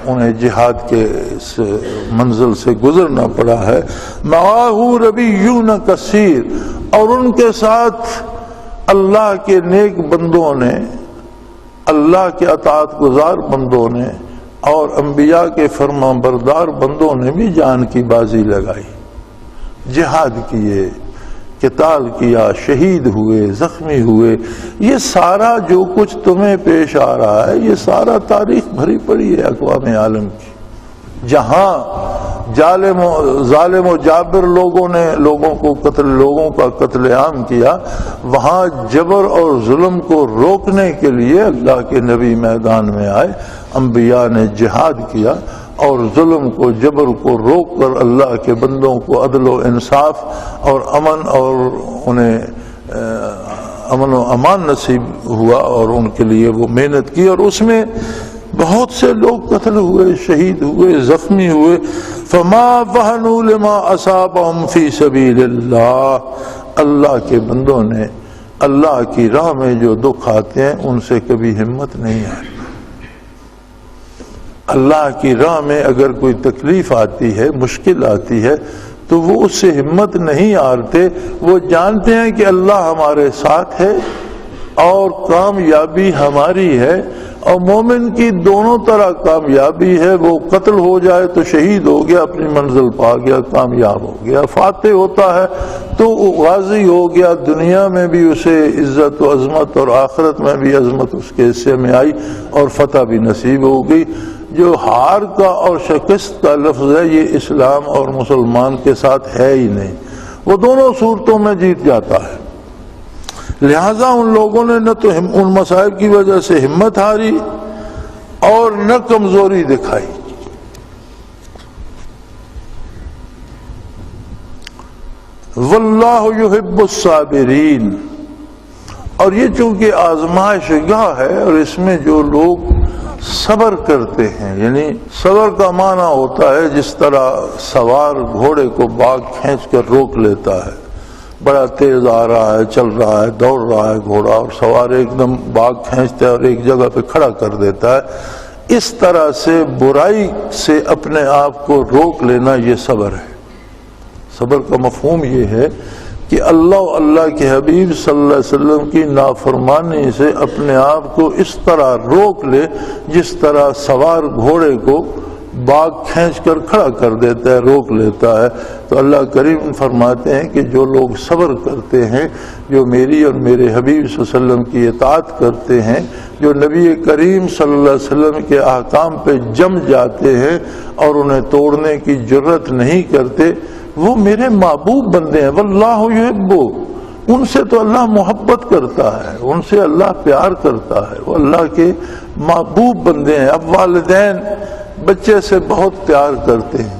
انہیں جہاد کے منزل سے گزرنا پڑا ہے۔ مَعَهُ رَبِيُّونَ كَثِيرٌ، اور ان کے ساتھ اللہ کے نیک بندوں نے، اللہ کے اطاعت گزار بندوں نے اور انبیاء کے فرما بردار بندوں نے بھی جان کی بازی لگائی، جہاد کیے، قتال کیا، شہید ہوئے، زخمی ہوئے۔ یہ سارا جو کچھ تمہیں پیش آ رہا ہے یہ سارا تاریخ بھری پڑی ہے اقوام عالم کی، جہاں ظالم و جابر لوگوں نے لوگوں کا قتل عام کیا، وہاں جبر اور ظلم کو روکنے کے لیے اللہ کے نبی میدان میں آئے، انبیاء نے جہاد کیا اور ظلم کو جبر کو روک کر اللہ کے بندوں کو عدل و انصاف اور امن اور انہیں امن و امان نصیب ہوا اور ان کے لیے وہ محنت کی، اور اس میں بہت سے لوگ قتل ہوئے، شہید ہوئے، زخمی ہوئے۔ فما وهنوا لما اصابهم في سبيل اللہ، اللہ کے بندوں نے اللہ کی راہ میں جو دکھ آتے ہیں ان سے کبھی ہمت نہیں آئی۔ اللہ کی راہ میں اگر کوئی تکلیف آتی ہے، مشکل آتی ہے تو وہ اس سے ہمت نہیں ہارتے، وہ جانتے ہیں کہ اللہ ہمارے ساتھ ہے اور کامیابی ہماری ہے، اور مومن کی دونوں طرح کامیابی ہے، وہ قتل ہو جائے تو شہید ہو گیا، اپنی منزل پا گیا، کامیاب ہو گیا، فاتح ہوتا ہے تو غازی ہو گیا، دنیا میں بھی اسے عزت و عظمت اور آخرت میں بھی عظمت اس کے حصے میں آئی اور فتح بھی نصیب ہو گئی۔ جو ہار کا اور شکست کا لفظ ہے یہ اسلام اور مسلمان کے ساتھ ہے ہی نہیں، وہ دونوں صورتوں میں جیت جاتا ہے۔ لہذا ان لوگوں نے نہ تو ان مصائب کی وجہ سے ہمت ہاری اور نہ کمزوری دکھائی۔ واللہ یحب الصابرین، اور یہ چونکہ آزمائش گاہ ہے اور اس میں جو لوگ صبر کرتے ہیں، یعنی صبر کا معنی ہوتا ہے جس طرح سوار گھوڑے کو باغ کھینچ کر روک لیتا ہے، بڑا تیز آ رہا ہے، چل رہا ہے، دوڑ رہا ہے گھوڑا، اور سوار ایک دم باغ کھینچتا ہے اور ایک جگہ پہ کھڑا کر دیتا ہے، اس طرح سے برائی سے اپنے آپ کو روک لینا یہ صبر ہے۔ صبر کا مفہوم یہ ہے کہ اللہ کے حبیب صلی اللہ علیہ وسلم کی نافرمانی سے اپنے آپ کو اس طرح روک لے جس طرح سوار گھوڑے کو باغ کھینچ کر کھڑا کر دیتا ہے، روک لیتا ہے۔ تو اللہ کریم فرماتے ہیں کہ جو لوگ صبر کرتے ہیں، جو میری اور میرے حبیب صلی اللہ علیہ وسلم کی اطاعت کرتے ہیں، جو نبی کریم صلی اللہ علیہ وسلم کے احکام پہ جم جاتے ہیں اور انہیں توڑنے کی جرت نہیں کرتے، وہ میرے محبوب بندے ہیں۔ واللہ یحب، ان سے تو اللہ محبت کرتا ہے، ان سے اللہ پیار کرتا ہے، وہ اللہ کے محبوب بندے ہیں۔ اب والدین بچے سے بہت پیار کرتے ہیں،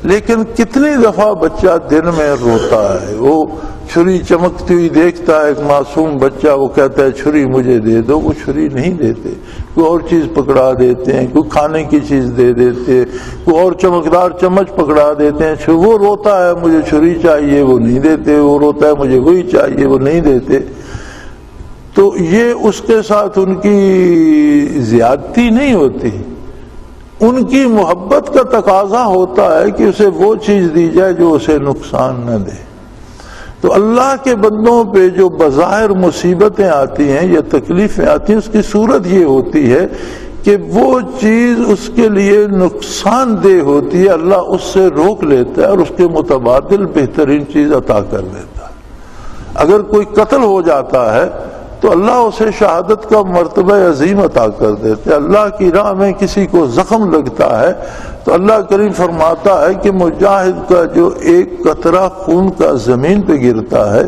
لیکن کتنی دفعہ بچہ دن میں روتا ہے، وہ چھری چمکتی ہوئی دیکھتا ہے ایک معصوم بچہ، وہ کہتا ہے چھری مجھے دے دو، وہ چھری نہیں دیتے، کوئی اور چیز پکڑا دیتے ہیں، کوئی کھانے کی چیز دے دیتے، کوئی اور چمکدار چمچ پکڑا دیتے ہیں، وہ روتا ہے مجھے چھری چاہیے، وہ نہیں دیتے، وہ روتا ہے مجھے وہی چاہیے، وہ نہیں دیتے۔ تو یہ اس کے ساتھ ان کی زیادتی نہیں ہوتی، ان کی محبت کا تقاضا ہوتا ہے کہ اسے وہ چیز دی جائے جو اسے نقصان نہ دے۔ تو اللہ کے بندوں پہ جو بظاہر مصیبتیں آتی ہیں یا تکلیفیں آتی ہیں، اس کی صورت یہ ہوتی ہے کہ وہ چیز اس کے لیے نقصان دہ ہوتی ہے، اللہ اس سے روک لیتا ہے اور اس کے متبادل بہترین چیز عطا کر دیتا ہے۔ اگر کوئی قتل ہو جاتا ہے تو اللہ اسے شہادت کا مرتبہ عظیم عطا کر دیتے. اللہ کی راہ میں کسی کو زخم لگتا ہے تو اللہ کریم فرماتا ہے کہ مجاہد کا جو ایک قطرہ خون کا زمین پہ گرتا ہے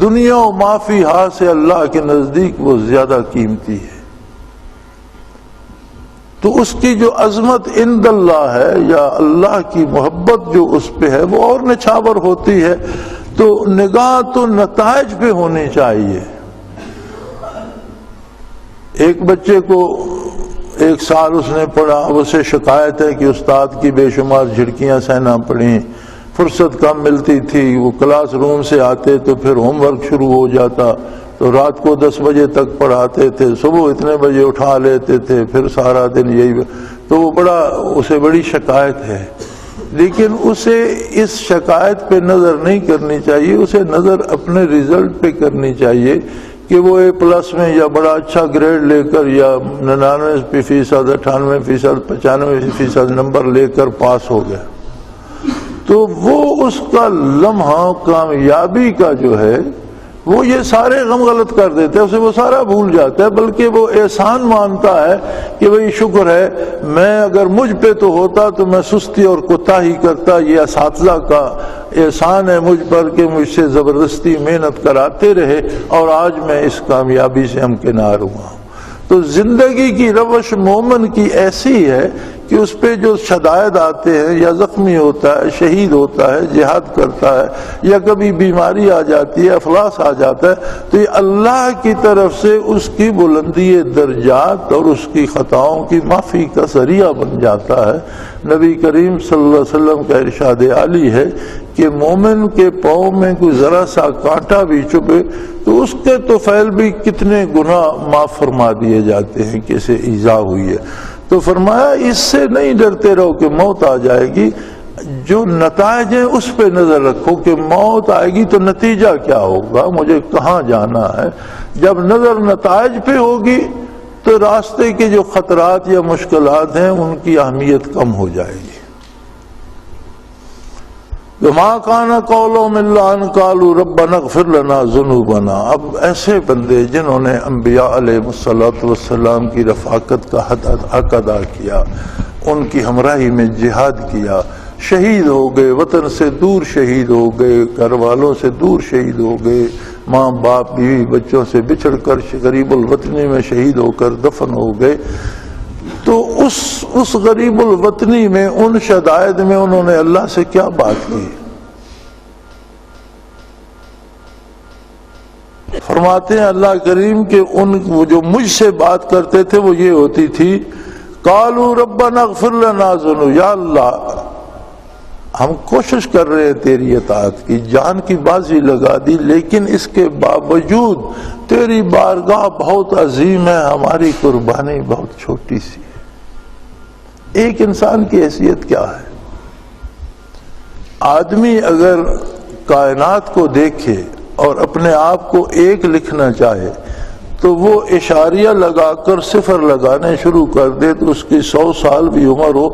دنیا و ما فیہا سے اللہ کے نزدیک وہ زیادہ قیمتی ہے. تو اس کی جو عظمت عند اللہ ہے یا اللہ کی محبت جو اس پہ ہے وہ اور نچھاور ہوتی ہے. تو نگاہ تو نتائج پہ ہونی چاہیے. ایک بچے کو 1 سال اس نے پڑھا، اسے شکایت ہے کہ استاد کی بے شمار جھڑکیاں سہنا پڑیں، فرصت کم ملتی تھی، وہ کلاس روم سے آتے تو پھر ہوم ورک شروع ہو جاتا تو رات کو 10 بجے تک پڑھاتے تھے، صبح اتنے بجے اٹھا لیتے تھے، پھر سارا دن یہی. تو وہ اسے بڑی شکایت ہے. لیکن اسے اس شکایت پہ نظر نہیں کرنی چاہیے، اسے نظر اپنے رزلٹ پہ کرنی چاہیے کہ وہ A+ میں یا بڑا اچھا گریڈ لے کر یا 99%، 98%، 95% نمبر لے کر پاس ہو گیا. تو وہ اس کا لمحہ کامیابی کا جو ہے وہ یہ سارے غم غلط کر دیتے ہیں، اسے وہ سارا بھول جاتا ہے، بلکہ وہ احسان مانتا ہے کہ بھئی شکر ہے میں اگر مجھ پہ تو ہوتا تو میں سستی اور کوتاہی کرتا، یہ اساتذہ کا احسان ہے مجھ پر کہ مجھ سے زبردستی محنت کراتے رہے اور آج میں اس کامیابی سے ہمکنار ہوا. تو زندگی کی روش مومن کی ایسی ہے کہ اس پہ جو شدائد آتے ہیں یا زخمی ہوتا ہے، شہید ہوتا ہے، جہاد کرتا ہے، یا کبھی بیماری آ جاتی ہے، افلاس آ جاتا ہے، تو یہ اللہ کی طرف سے اس کی بلندی درجات اور اس کی خطاؤں کی معافی کا ذریعہ بن جاتا ہے. نبی کریم صلی اللہ علیہ وسلم کا ارشاد عالی ہے کہ مومن کے پاؤں میں کوئی ذرا سا کانٹا بھی چبھے تو اس کے تو فعل بھی کتنے گناہ معاف فرما دیے جاتے ہیں کہ اسے ایذا ہوئی ہے. تو فرمایا اس سے نہیں ڈرتے رہو کہ موت آ جائے گی، جو نتائج ہیں اس پہ نظر رکھو کہ موت آئے گی تو نتیجہ کیا ہوگا، مجھے کہاں جانا ہے. جب نظر نتائج پہ ہوگی تو راستے کے جو خطرات یا مشکلات ہیں ان کی اہمیت کم ہو جائے گی. وَمَا كَانَ قَوْلُهُمْ إِلَّا أَن قَالُوا رَبَّنَا اغْفِرْ لَنَا ذُنُوبَنَا. اب ایسے بندے جنہوں نے انبیاء علیہ السلام کی رفاقت کا حق ادا کیا، ان کی ہمراہی میں جہاد کیا، شہید ہو گئے، وطن سے دور شہید ہو گئے، گھر والوں سے دور شہید ہو گئے، ماں باپ بیوی بچوں سے بچھڑ کر غریب الوطنی میں شہید ہو کر دفن ہو گئے. تو اس غریب الوطنی میں ان شدائد میں انہوں نے اللہ سے کیا بات کی؟ فرماتے ہیں اللہ کریم کہ وہ جو مجھ سے بات کرتے تھے وہ یہ ہوتی تھی، قالوا ربنا اغفر لنا ذنوبنا. یا اللہ ہم کوشش کر رہے ہیں تیری اطاعت کی، جان کی بازی لگا دی، لیکن اس کے باوجود تیری بارگاہ بہت عظیم ہے، ہماری قربانی بہت چھوٹی سی. ایک انسان کی حیثیت کیا ہے؟ آدمی اگر کائنات کو دیکھے اور اپنے آپ کو 1 لکھنا چاہے تو وہ اشاریہ لگا کر 0 لگانے شروع کر دے تو اس کی 100 سال بھی عمر ہو،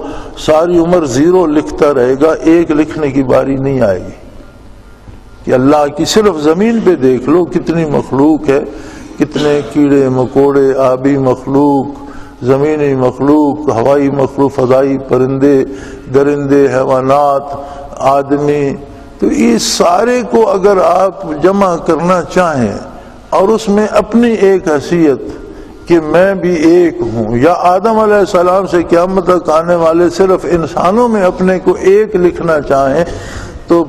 ساری عمر 0 لکھتا رہے گا، 1 لکھنے کی باری نہیں آئے گی. کہ اللہ کی صرف زمین پہ دیکھ لو کتنی مخلوق ہے، کتنے کیڑے مکوڑے، آبی مخلوق، زمینی مخلوق، ہوائی مخلوق، فضائی پرندے، درندے، حیوانات، آدمی. تو اس سارے کو اگر آپ جمع کرنا چاہیں اور اس میں اپنی ایک حیثیت کہ میں بھی ایک ہوں، یا آدم علیہ السلام سے قیامت تک آنے والے صرف انسانوں میں اپنے کو 1 لکھنا چاہیں تو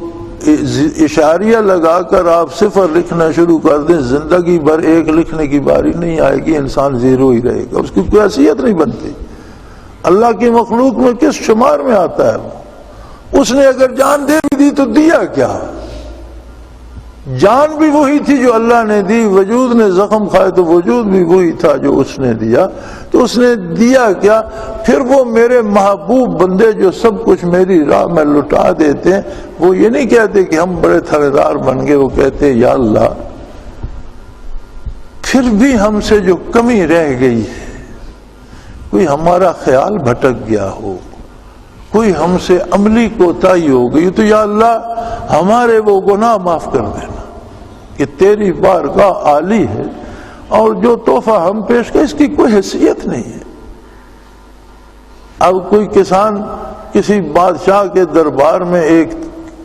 اشاریہ لگا کر آپ 0 لکھنا شروع کر دیں، زندگی بھر 1 لکھنے کی باری نہیں آئے گی، انسان 0 ہی رہے گا، اس کی کوئی حیثیت نہیں بنتی. اللہ کی مخلوق میں کس شمار میں آتا ہے وہ؟ اس نے اگر جان دے بھی دی تو دیا کیا؟ جان بھی وہی تھی جو اللہ نے دی، وجود نے زخم کھائے تو وجود بھی وہی تھا جو اس نے دیا. تو اس نے دیا کیا؟ پھر وہ میرے محبوب بندے جو سب کچھ میری راہ میں لٹا دیتے ہیں، وہ یہ نہیں کہتے کہ ہم بڑے تھرے دار بن گئے، وہ کہتے یا اللہ پھر بھی ہم سے جو کمی رہ گئی ہے، کوئی ہمارا خیال بھٹک گیا ہو، کوئی ہم سے عملی کوتاہی ہو گئی تو یا اللہ ہمارے وہ گناہ معاف کر دینا. کہ تیری بارگاہ عالی ہے اور جو تحفہ ہم پیش کریں اس کی کوئی حیثیت نہیں ہے۔ اب کوئی کسان کسی بادشاہ کے دربار میں ایک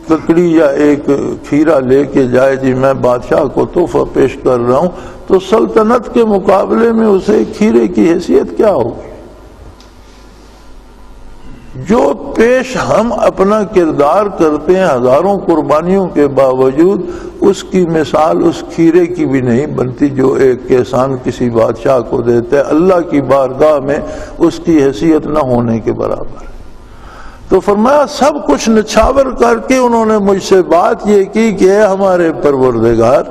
ککڑی یا ایک کھیرا لے کے جائے، جی میں بادشاہ کو تحفہ پیش کر رہا ہوں، تو سلطنت کے مقابلے میں اسے کھیرے کی حیثیت کیا ہوگی؟ جو پیش ہم اپنا کردار کرتے ہیں ہزاروں قربانیوں کے باوجود، اس کی مثال اس کھیرے کی بھی نہیں بنتی جو ایک کسان کسی بادشاہ کو دیتا ہے۔ اللہ کی بارگاہ میں اس کی حیثیت نہ ہونے کے برابر ہے۔ تو فرمایا سب کچھ نچھاور کر کے انہوں نے مجھ سے بات یہ کی کہ اے ہمارے پروردگار،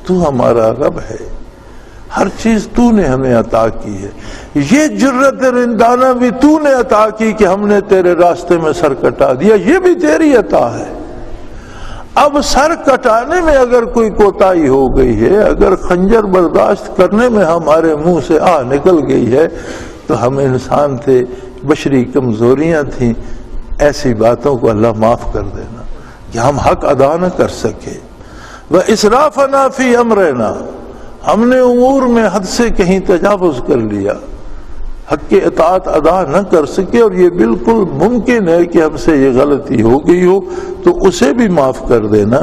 تو ہمارا رب ہے، ہر چیز تو نے ہمیں عطا کی ہے، یہ جرت رندانہ بھی تو نے عطا کی کہ ہم نے تیرے راستے میں سر کٹا دیا، یہ بھی تیری عطا ہے۔ اب سر کٹانے میں اگر کوئی کوتاہی ہو گئی ہے، اگر خنجر برداشت کرنے میں ہمارے منہ سے نکل گئی ہے، تو ہم انسان تھے، بشری کمزوریاں تھیں، ایسی باتوں کو اللہ معاف کر دینا کہ ہم حق ادا نہ کر سکے۔ وَإِسْرَافَنَا فِي أَمْرِنَا، ہم نے امور میں حد سے کہیں تجاوز کر لیا، حق کی اطاعت ادا نہ کر سکے، اور یہ بالکل ممکن ہے کہ ہم سے یہ غلطی ہو گئی ہو تو اسے بھی معاف کر دینا۔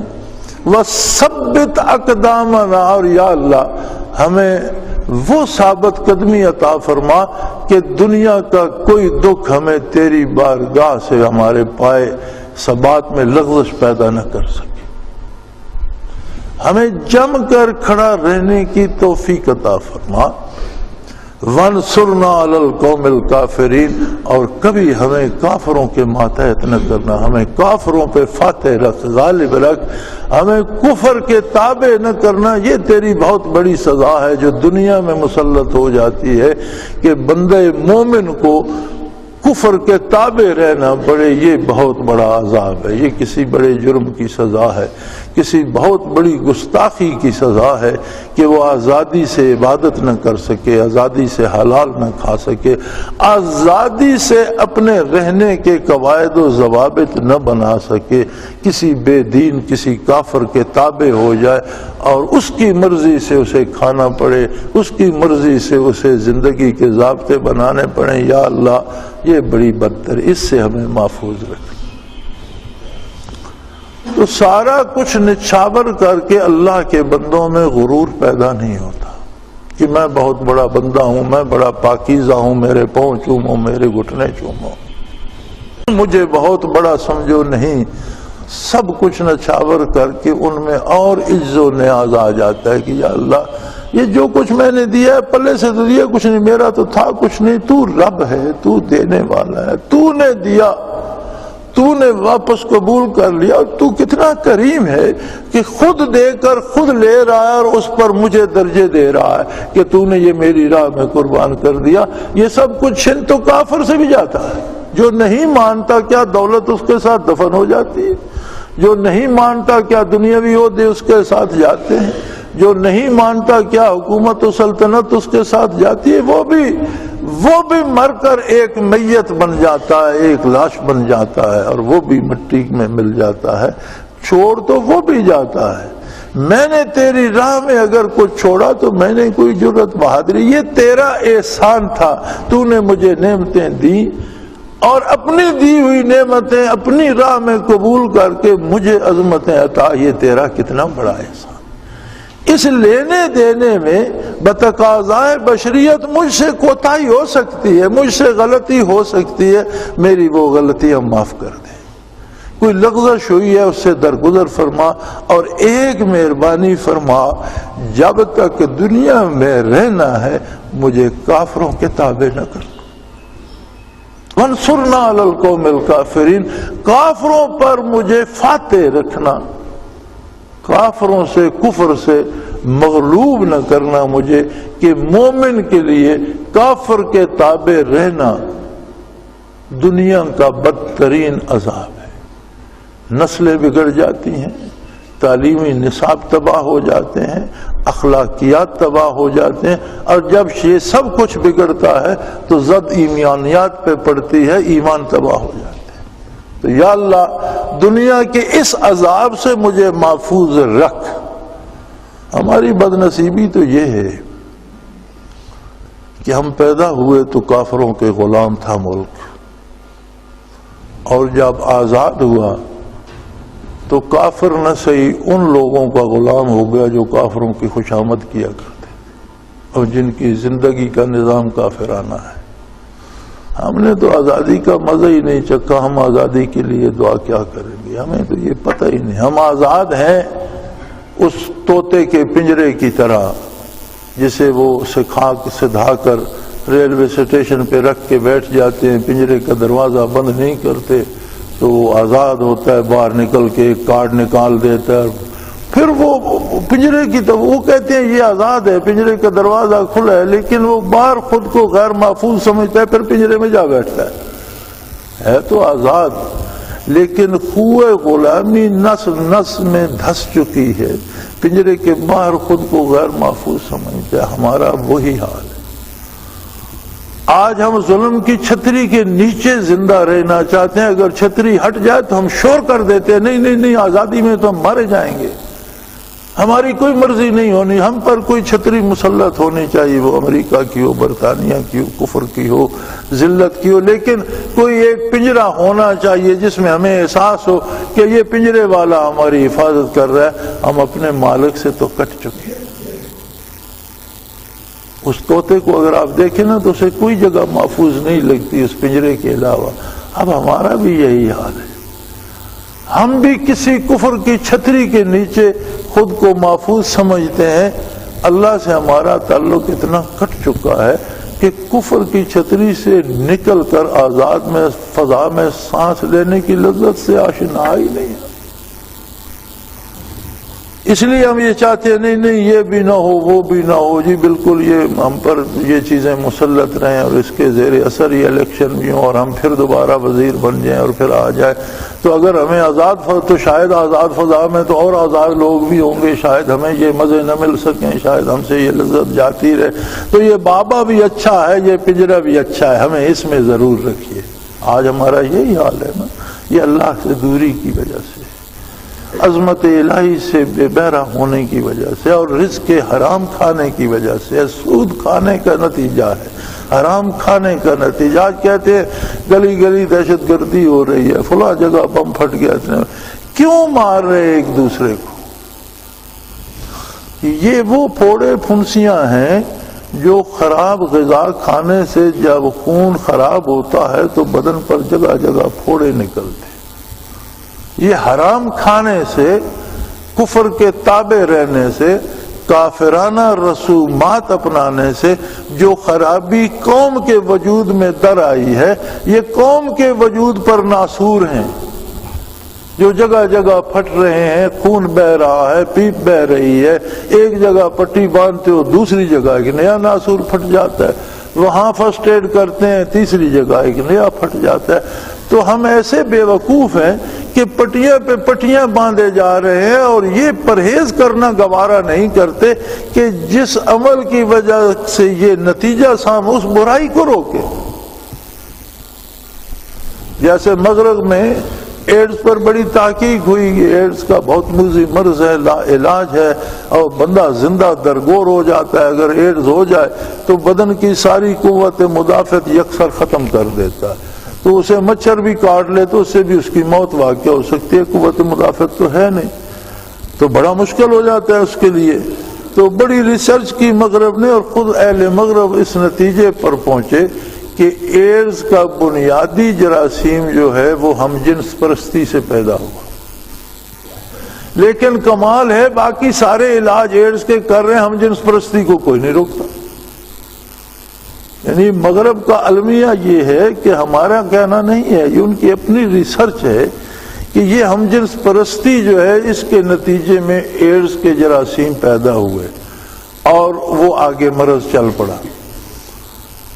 وَثَبِّتْ أَقْدَامَنَا، اور یا اللہ ہمیں وہ ثابت قدمی عطا فرما کہ دنیا کا کوئی دکھ ہمیں تیری بارگاہ سے ہمارے پائے ثبات میں لغزش پیدا نہ کر سکے، ہمیں جم کر کھڑا رہنے کی توفیق عطا فرما۔ وَانصُرْنَا عَلَى الْقَوْمِ الْكَافِرِينَ، اور کبھی ہمیں کافروں کے ماتحت نہ کرنا، ہمیں کافروں پہ فاتح رکھ، غالب رکھ، ہمیں کفر کے تابع نہ کرنا۔ یہ تیری بہت بڑی سزا ہے جو دنیا میں مسلط ہو جاتی ہے کہ بندے مومن کو کفر کے تابع رہنا پڑے، یہ بہت بڑا عذاب ہے، یہ کسی بڑے جرم کی سزا ہے، کسی بہت بڑی گستاخی کی سزا ہے کہ وہ آزادی سے عبادت نہ کر سکے، آزادی سے حلال نہ کھا سکے، آزادی سے اپنے رہنے کے قواعد و ضوابط نہ بنا سکے، کسی بے دین کسی کافر کے تابع ہو جائے اور اس کی مرضی سے اسے کھانا پڑے، اس کی مرضی سے اسے زندگی کے ضابطے بنانے پڑیں۔ یا اللہ یہ بڑی بدتر، اس سے ہمیں محفوظ رکھ۔ تو سارا کچھ نچھاور کر کے اللہ کے بندوں میں غرور پیدا نہیں ہوتا کہ میں بہت بڑا بندہ ہوں، میں بڑا پاکیزہ ہوں، میرے پاؤں چومو، میرے گھٹنے چومو، مجھے بہت بڑا سمجھو، نہیں۔ سب کچھ نچھاور کر کے ان میں اور عز و نیاز آ جاتا ہے کہ یا اللہ یہ جو کچھ میں نے دیا ہے پلے سے تو دیا کچھ نہیں، میرا تو تھا کچھ نہیں، تو رب ہے، تو دینے والا ہے، تو نے دیا، تو نے واپس قبول کر لیا، اور تو کتنا کریم ہے کہ خود دے کر خود لے رہا ہے اور اس پر مجھے درجے دے رہا ہے کہ تو نے یہ میری راہ میں قربان کر دیا۔ یہ سب کچھ چھن تو کافر سے بھی جاتا ہے، جو نہیں مانتا کیا دولت اس کے ساتھ دفن ہو جاتی ہے، جو نہیں مانتا کیا دنیاوی عہدے اس کے ساتھ جاتے ہیں، جو نہیں مانتا کیا حکومت و سلطنت اس کے ساتھ جاتی ہے، وہ بھی مر کر ایک میت بن جاتا ہے، ایک لاش بن جاتا ہے، اور وہ بھی مٹی میں مل جاتا ہے، چھوڑ تو وہ بھی جاتا ہے۔ میں نے تیری راہ میں اگر کچھ چھوڑا تو میں نے کوئی جرت بہادری، یہ تیرا احسان تھا، تو نے مجھے نعمتیں دی اور اپنی دی ہوئی نعمتیں اپنی راہ میں قبول کر کے مجھے عظمتیں عطا، یہ تیرا کتنا بڑا احسان۔ اس لینے دینے میں بتقاضائے بشریت مجھ سے کوتاہی ہو سکتی ہے، مجھ سے غلطی ہو سکتی ہے، میری وہ غلطی ہم معاف کر دیں۔ کوئی لغزش ہوئی ہے اس سے درگزر فرما، اور ایک مہربانی فرما، جب تک دنیا میں رہنا ہے مجھے کافروں کے تابع نہ کر۔ وَانصُرْنَا عَلَى الْقَوْمِ الْكَافِرِينَ، کافروں پر مجھے فاتح رکھنا، کافروں سے کفر سے مغلوب نہ کرنا مجھے، کہ مومن کے لیے کافر کے تابع رہنا دنیا کا بدترین عذاب ہے۔ نسلیں بگڑ جاتی ہیں، تعلیمی نصاب تباہ ہو جاتے ہیں، اخلاقیات تباہ ہو جاتے ہیں، اور جب یہ سب کچھ بگڑتا ہے تو زد ایمانیات پہ پڑتی ہے، ایمان تباہ ہو جاتا ہے۔ تو یا اللہ دنیا کے اس عذاب سے مجھے محفوظ رکھ، ہماری بد نصیبی تو یہ ہے کہ ہم پیدا ہوئے تو کافروں کے غلام تھا ملک، اور جب آزاد ہوا تو کافر نہ صحیح ان لوگوں کا غلام ہو گیا جو کافروں کی خوشامد کیا کرتے اور جن کی زندگی کا نظام کافرانہ ہے۔ ہم نے تو آزادی کا مزہ ہی نہیں چکھا، ہم آزادی کے لیے دعا کیا کریں گے؟ ہمیں تو یہ پتہ ہی نہیں۔ ہم آزاد ہیں اس طوطے کے پنجرے کی طرح جسے وہ خاک سے دھا کر ریلوے اسٹیشن پہ رکھ کے بیٹھ جاتے ہیں، پنجرے کا دروازہ بند نہیں کرتے تو وہ آزاد ہوتا ہے، باہر نکل کے ایک کارڈ نکال دیتا ہے، پھر وہ پنجرے کی تو وہ کہتے ہیں یہ آزاد ہے، پنجرے کا دروازہ کھلا ہے، لیکن وہ باہر خود کو غیر محفوظ سمجھتا ہے، پھر پنجرے میں جا بیٹھتا ہے تو آزاد، لیکن خوہ غلامی نس نس میں دھس چکی ہے، پنجرے کے باہر خود کو غیر محفوظ سمجھتا ہے۔ ہمارا وہی حال ہے۔ آج ہم ظلم کی چھتری کے نیچے زندہ رہنا چاہتے ہیں، اگر چھتری ہٹ جائے تو ہم شور کر دیتے ہیں نہیں نہیں نہیں، آزادی میں تو ہم مارے جائیں گے، ہماری کوئی مرضی نہیں ہونی، ہم پر کوئی چھتری مسلط ہونی چاہیے، وہ امریکہ کی ہو، برطانیہ کی ہو، کفر کی ہو، ذلت کی ہو، لیکن کوئی ایک پنجرا ہونا چاہیے جس میں ہمیں احساس ہو کہ یہ پنجرے والا ہماری حفاظت کر رہا ہے۔ ہم اپنے مالک سے تو کٹ چکے ہیں۔ اس طوطے کو اگر آپ دیکھیں نا تو اسے کوئی جگہ محفوظ نہیں لگتی اس پنجرے کے علاوہ۔ اب ہمارا بھی یہی حال ہے، ہم بھی کسی کفر کی چھتری کے نیچے خود کو محفوظ سمجھتے ہیں۔ اللہ سے ہمارا تعلق اتنا کٹ چکا ہے کہ کفر کی چھتری سے نکل کر آزاد میں فضا میں سانس لینے کی لذت سے آشنا ہی نہیں ہے۔ اس لیے ہم یہ چاہتے ہیں نہیں نہیں یہ بھی نہ ہو وہ بھی نہ ہو، جی بالکل یہ ہم پر یہ چیزیں مسلط رہیں اور اس کے زیر اثر یہ الیکشن بھی ہوں اور ہم پھر دوبارہ وزیر بن جائیں اور پھر آ جائے تو اگر ہمیں آزاد تو شاید آزاد فضا میں تو اور آزاد لوگ بھی ہوں گے، شاید ہمیں یہ مزے نہ مل سکیں، شاید ہم سے یہ لذت جاتی رہے، تو یہ بابا بھی اچھا ہے، یہ پنجرا بھی اچھا ہے، ہمیں اس میں ضرور رکھیے۔ آج ہمارا یہی حال ہے نا، یہ اللہ سے دوری کی وجہ سے، عظمت الہی سے بے بہرہ ہونے کی وجہ سے اور رزق حرام کھانے کی وجہ سے، سود کھانے کا نتیجہ ہے، حرام کھانے کا نتیجہ۔ آج کہتے ہیں گلی گلی دہشت گردی ہو رہی ہے، فلاں جگہ بم پھٹ گیا، کیوں مار رہے ایک دوسرے کو؟ یہ وہ پھوڑے پھنسیاں ہیں جو خراب غذا کھانے سے جب خون خراب ہوتا ہے تو بدن پر جگہ جگہ پھوڑے نکلتے۔ یہ حرام کھانے سے، کفر کے تابع رہنے سے، کافرانہ رسومات اپنانے سے جو خرابی قوم کے وجود میں در آئی ہے، یہ قوم کے وجود پر ناصور ہیں، جو جگہ جگہ پھٹ رہے ہیں، خون بہ رہا ہے، پیپ بہ رہی ہے، ایک جگہ پٹی باندھتے ہو دوسری جگہ ایک نیا ناصور پھٹ جاتا ہے، وہاں فرسٹ ایڈ کرتے ہیں تیسری جگہ ایک نیا پھٹ جاتا ہے۔ تو ہم ایسے بے وقوف ہیں کہ پٹیاں پہ پٹیاں باندھے جا رہے ہیں اور یہ پرہیز کرنا گوارا نہیں کرتے کہ جس عمل کی وجہ سے یہ نتیجہ سام اس برائی کو روکے۔ جیسے مغرب میں ایڈز پر بڑی تحقیق ہوئی کہ ایڈز کا بہت موذی مرض ہے، لا علاج ہے اور بندہ زندہ درگور ہو جاتا ہے، اگر ایڈز ہو جائے تو بدن کی ساری قوت مدافعت یکسر ختم کر دیتا ہے، تو اسے مچھر بھی کاٹ لے تو اس سے بھی اس کی موت واقع ہو سکتی ہے، قوت مدافعت تو ہے نہیں، تو بڑا مشکل ہو جاتا ہے اس کے لیے۔ تو بڑی ریسرچ کی مغرب نے اور خود اہل مغرب اس نتیجے پر پہنچے کہ ایڈز کا بنیادی جراثیم جو ہے وہ ہم جنس پرستی سے پیدا ہوا، لیکن کمال ہے باقی سارے علاج ایڈز کے کر رہے ہیں، ہم جنس پرستی کو کوئی نہیں روکتا۔ یعنی مغرب کا المیہ یہ ہے کہ ہمارا کہنا نہیں ہے، یہ ان کی اپنی ریسرچ ہے کہ یہ ہم جنس پرستی جو ہے اس کے نتیجے میں ایڈز کے جراثیم پیدا ہوئے اور وہ آگے مرض چل پڑا۔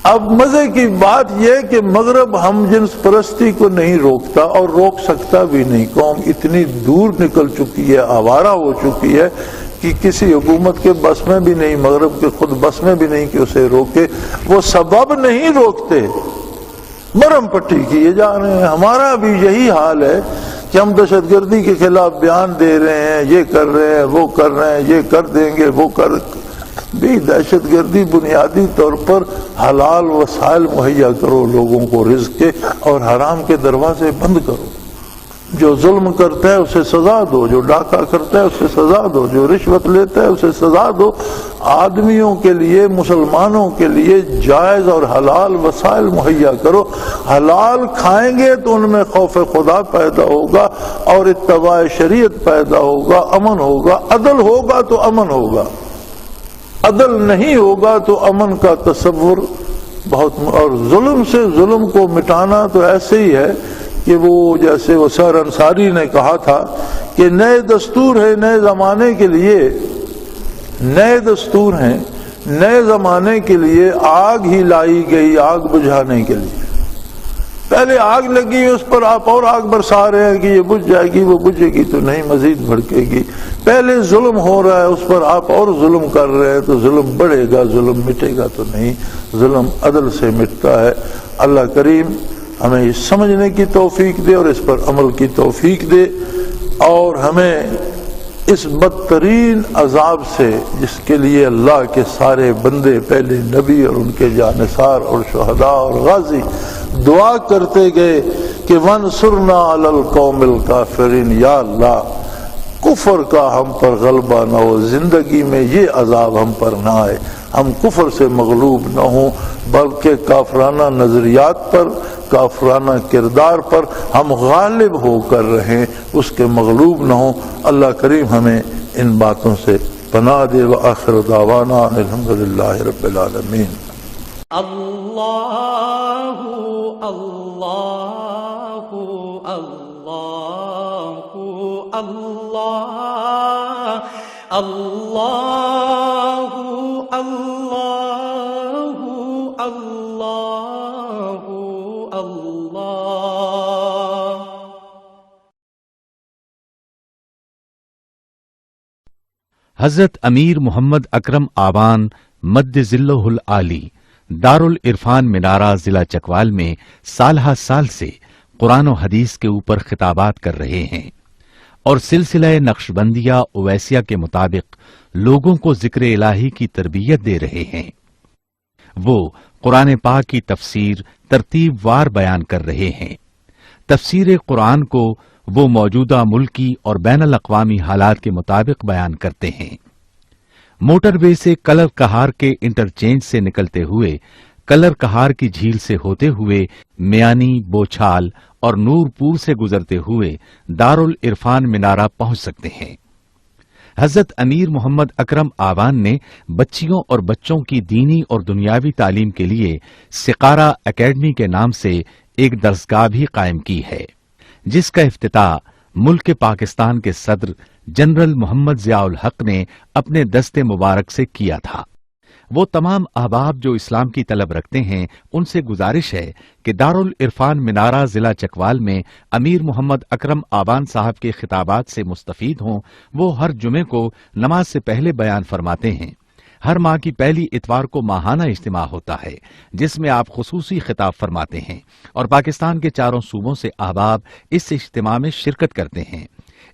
اب مزے کی بات یہ کہ مغرب ہم جنس پرستی کو نہیں روکتا اور روک سکتا بھی نہیں، قوم اتنی دور نکل چکی ہے، آوارہ ہو چکی ہے کہ کسی حکومت کے بس میں بھی نہیں، مغرب کے خود بس میں بھی نہیں کہ اسے روکے، وہ سبب نہیں روکتے، مرم پٹی کیے جا رہے ہیں۔ ہمارا بھی یہی حال ہے کہ ہم دہشت گردی کے خلاف بیان دے رہے ہیں، یہ کر رہے ہیں، وہ کر رہے ہیں، یہ کر دیں گے، وہ کر بھی دہشت گردی بنیادی طور پر حلال وسائل مہیا کرو لوگوں کو رزق کے، اور حرام کے دروازے بند کرو۔ جو ظلم کرتا ہے اسے سزا دو، جو ڈاکہ کرتا ہے اسے سزا دو، جو رشوت لیتا ہے اسے سزا دو۔ آدمیوں کے لیے، مسلمانوں کے لیے جائز اور حلال وسائل مہیا کرو۔ حلال کھائیں گے تو ان میں خوف خدا پیدا ہوگا اور اتباع شریعت پیدا ہوگا، امن ہوگا۔ عدل ہوگا تو امن ہوگا، عدل نہیں ہوگا تو امن کا تصور بہت۔ اور ظلم سے ظلم کو مٹانا تو ایسے ہی ہے کہ وہ جیسے وسار انصاری نے کہا تھا کہ نئے دستور ہے نئے زمانے کے لیے، نئے دستور ہیں نئے زمانے کے لیے۔ آگ ہی لائی گئی آگ بجھانے کے لیے، پہلے آگ لگی اس پر آپ اور آگ برسا رہے ہیں کہ یہ بجھ جائے گی، وہ بجھے گی تو نہیں، مزید بھڑکے گی۔ پہلے ظلم ہو رہا ہے اس پر آپ اور ظلم کر رہے ہیں تو ظلم بڑھے گا، ظلم مٹے گا تو نہیں۔ ظلم عدل سے مٹتا ہے۔ اللہ کریم ہمیں یہ سمجھنے کی توفیق دے اور اس پر عمل کی توفیق دے، اور ہمیں اس بدترین عذاب سے جس کے لیے اللہ کے سارے بندے، پہلے نبی اور ان کے جانثار اور شہداء اور غازی دعا کرتے گئے کہ وانصرنا علی القوم الکافرین، یا اللہ کفر کا ہم پر غلبہ نہ ہو، زندگی میں یہ عذاب ہم پر نہ آئے، ہم کفر سے مغلوب نہ ہوں، بلکہ کافرانہ نظریات پر، کافرانہ کردار پر ہم غالب ہو کر رہیں، اس کے مغلوب نہ ہوں۔ اللہ کریم ہمیں ان باتوں سے پناہ دے۔ وآخر دعوانا الحمدللہ رب العالمین۔ اللہ اللہ اللہ اللہ اللہ اللہ اللہ اللہ۔ حضرت امیر محمد اکرم آبان مد ظلہ العالی دارالعرفان منارہ ضلع چکوال میں سالہ سال سے قرآن و حدیث کے اوپر خطابات کر رہے ہیں اور سلسلہ نقشبندیہ اویسیہ کے مطابق لوگوں کو ذکر الہی کی تربیت دے رہے ہیں۔ وہ قرآن پاک کی تفسیر ترتیب وار بیان کر رہے ہیں۔ تفسیر قرآن کو وہ موجودہ ملکی اور بین الاقوامی حالات کے مطابق بیان کرتے ہیں۔ موٹر وے سے کلر کہار کے انٹرچینج سے نکلتے ہوئے، کلر کہار کی جھیل سے ہوتے ہوئے، میانی، بوچھال اور نور پور سے گزرتے ہوئے دارالعرفان منارہ پہنچ سکتے ہیں۔ حضرت امیر محمد اکرم آبان نے بچیوں اور بچوں کی دینی اور دنیاوی تعلیم کے لیے سقارہ اکیڈمی کے نام سے ایک درسگاہ بھی قائم کی ہے، جس کا افتتاح ملک پاکستان کے صدر جنرل محمد ضیاء الحق نے اپنے دست مبارک سے کیا تھا۔ وہ تمام احباب جو اسلام کی طلب رکھتے ہیں ان سے گزارش ہے کہ دارالعرفان منارہ ضلع چکوال میں امیر محمد اکرم آبان صاحب کے خطابات سے مستفید ہوں۔ وہ ہر جمعے کو نماز سے پہلے بیان فرماتے ہیں۔ ہر ماہ کی پہلی اتوار کو ماہانہ اجتماع ہوتا ہے جس میں آپ خصوصی خطاب فرماتے ہیں اور پاکستان کے چاروں صوبوں سے احباب اس اجتماع میں شرکت کرتے ہیں۔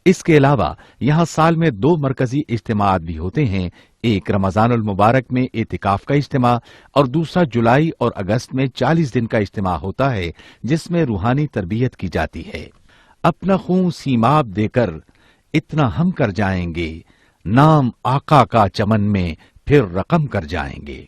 اس کے علاوہ یہاں سال میں 2 مرکزی اجتماعات بھی ہوتے ہیں، ایک رمضان المبارک میں اعتکاف کا اجتماع اور دوسرا جولائی اور اگست میں 40 دن کا اجتماع ہوتا ہے جس میں روحانی تربیت کی جاتی ہے۔ اپنا خون سیماب دے کر اتنا ہم کر جائیں گے، نام آقا کا چمن میں پھر رقم کر جائیں گے۔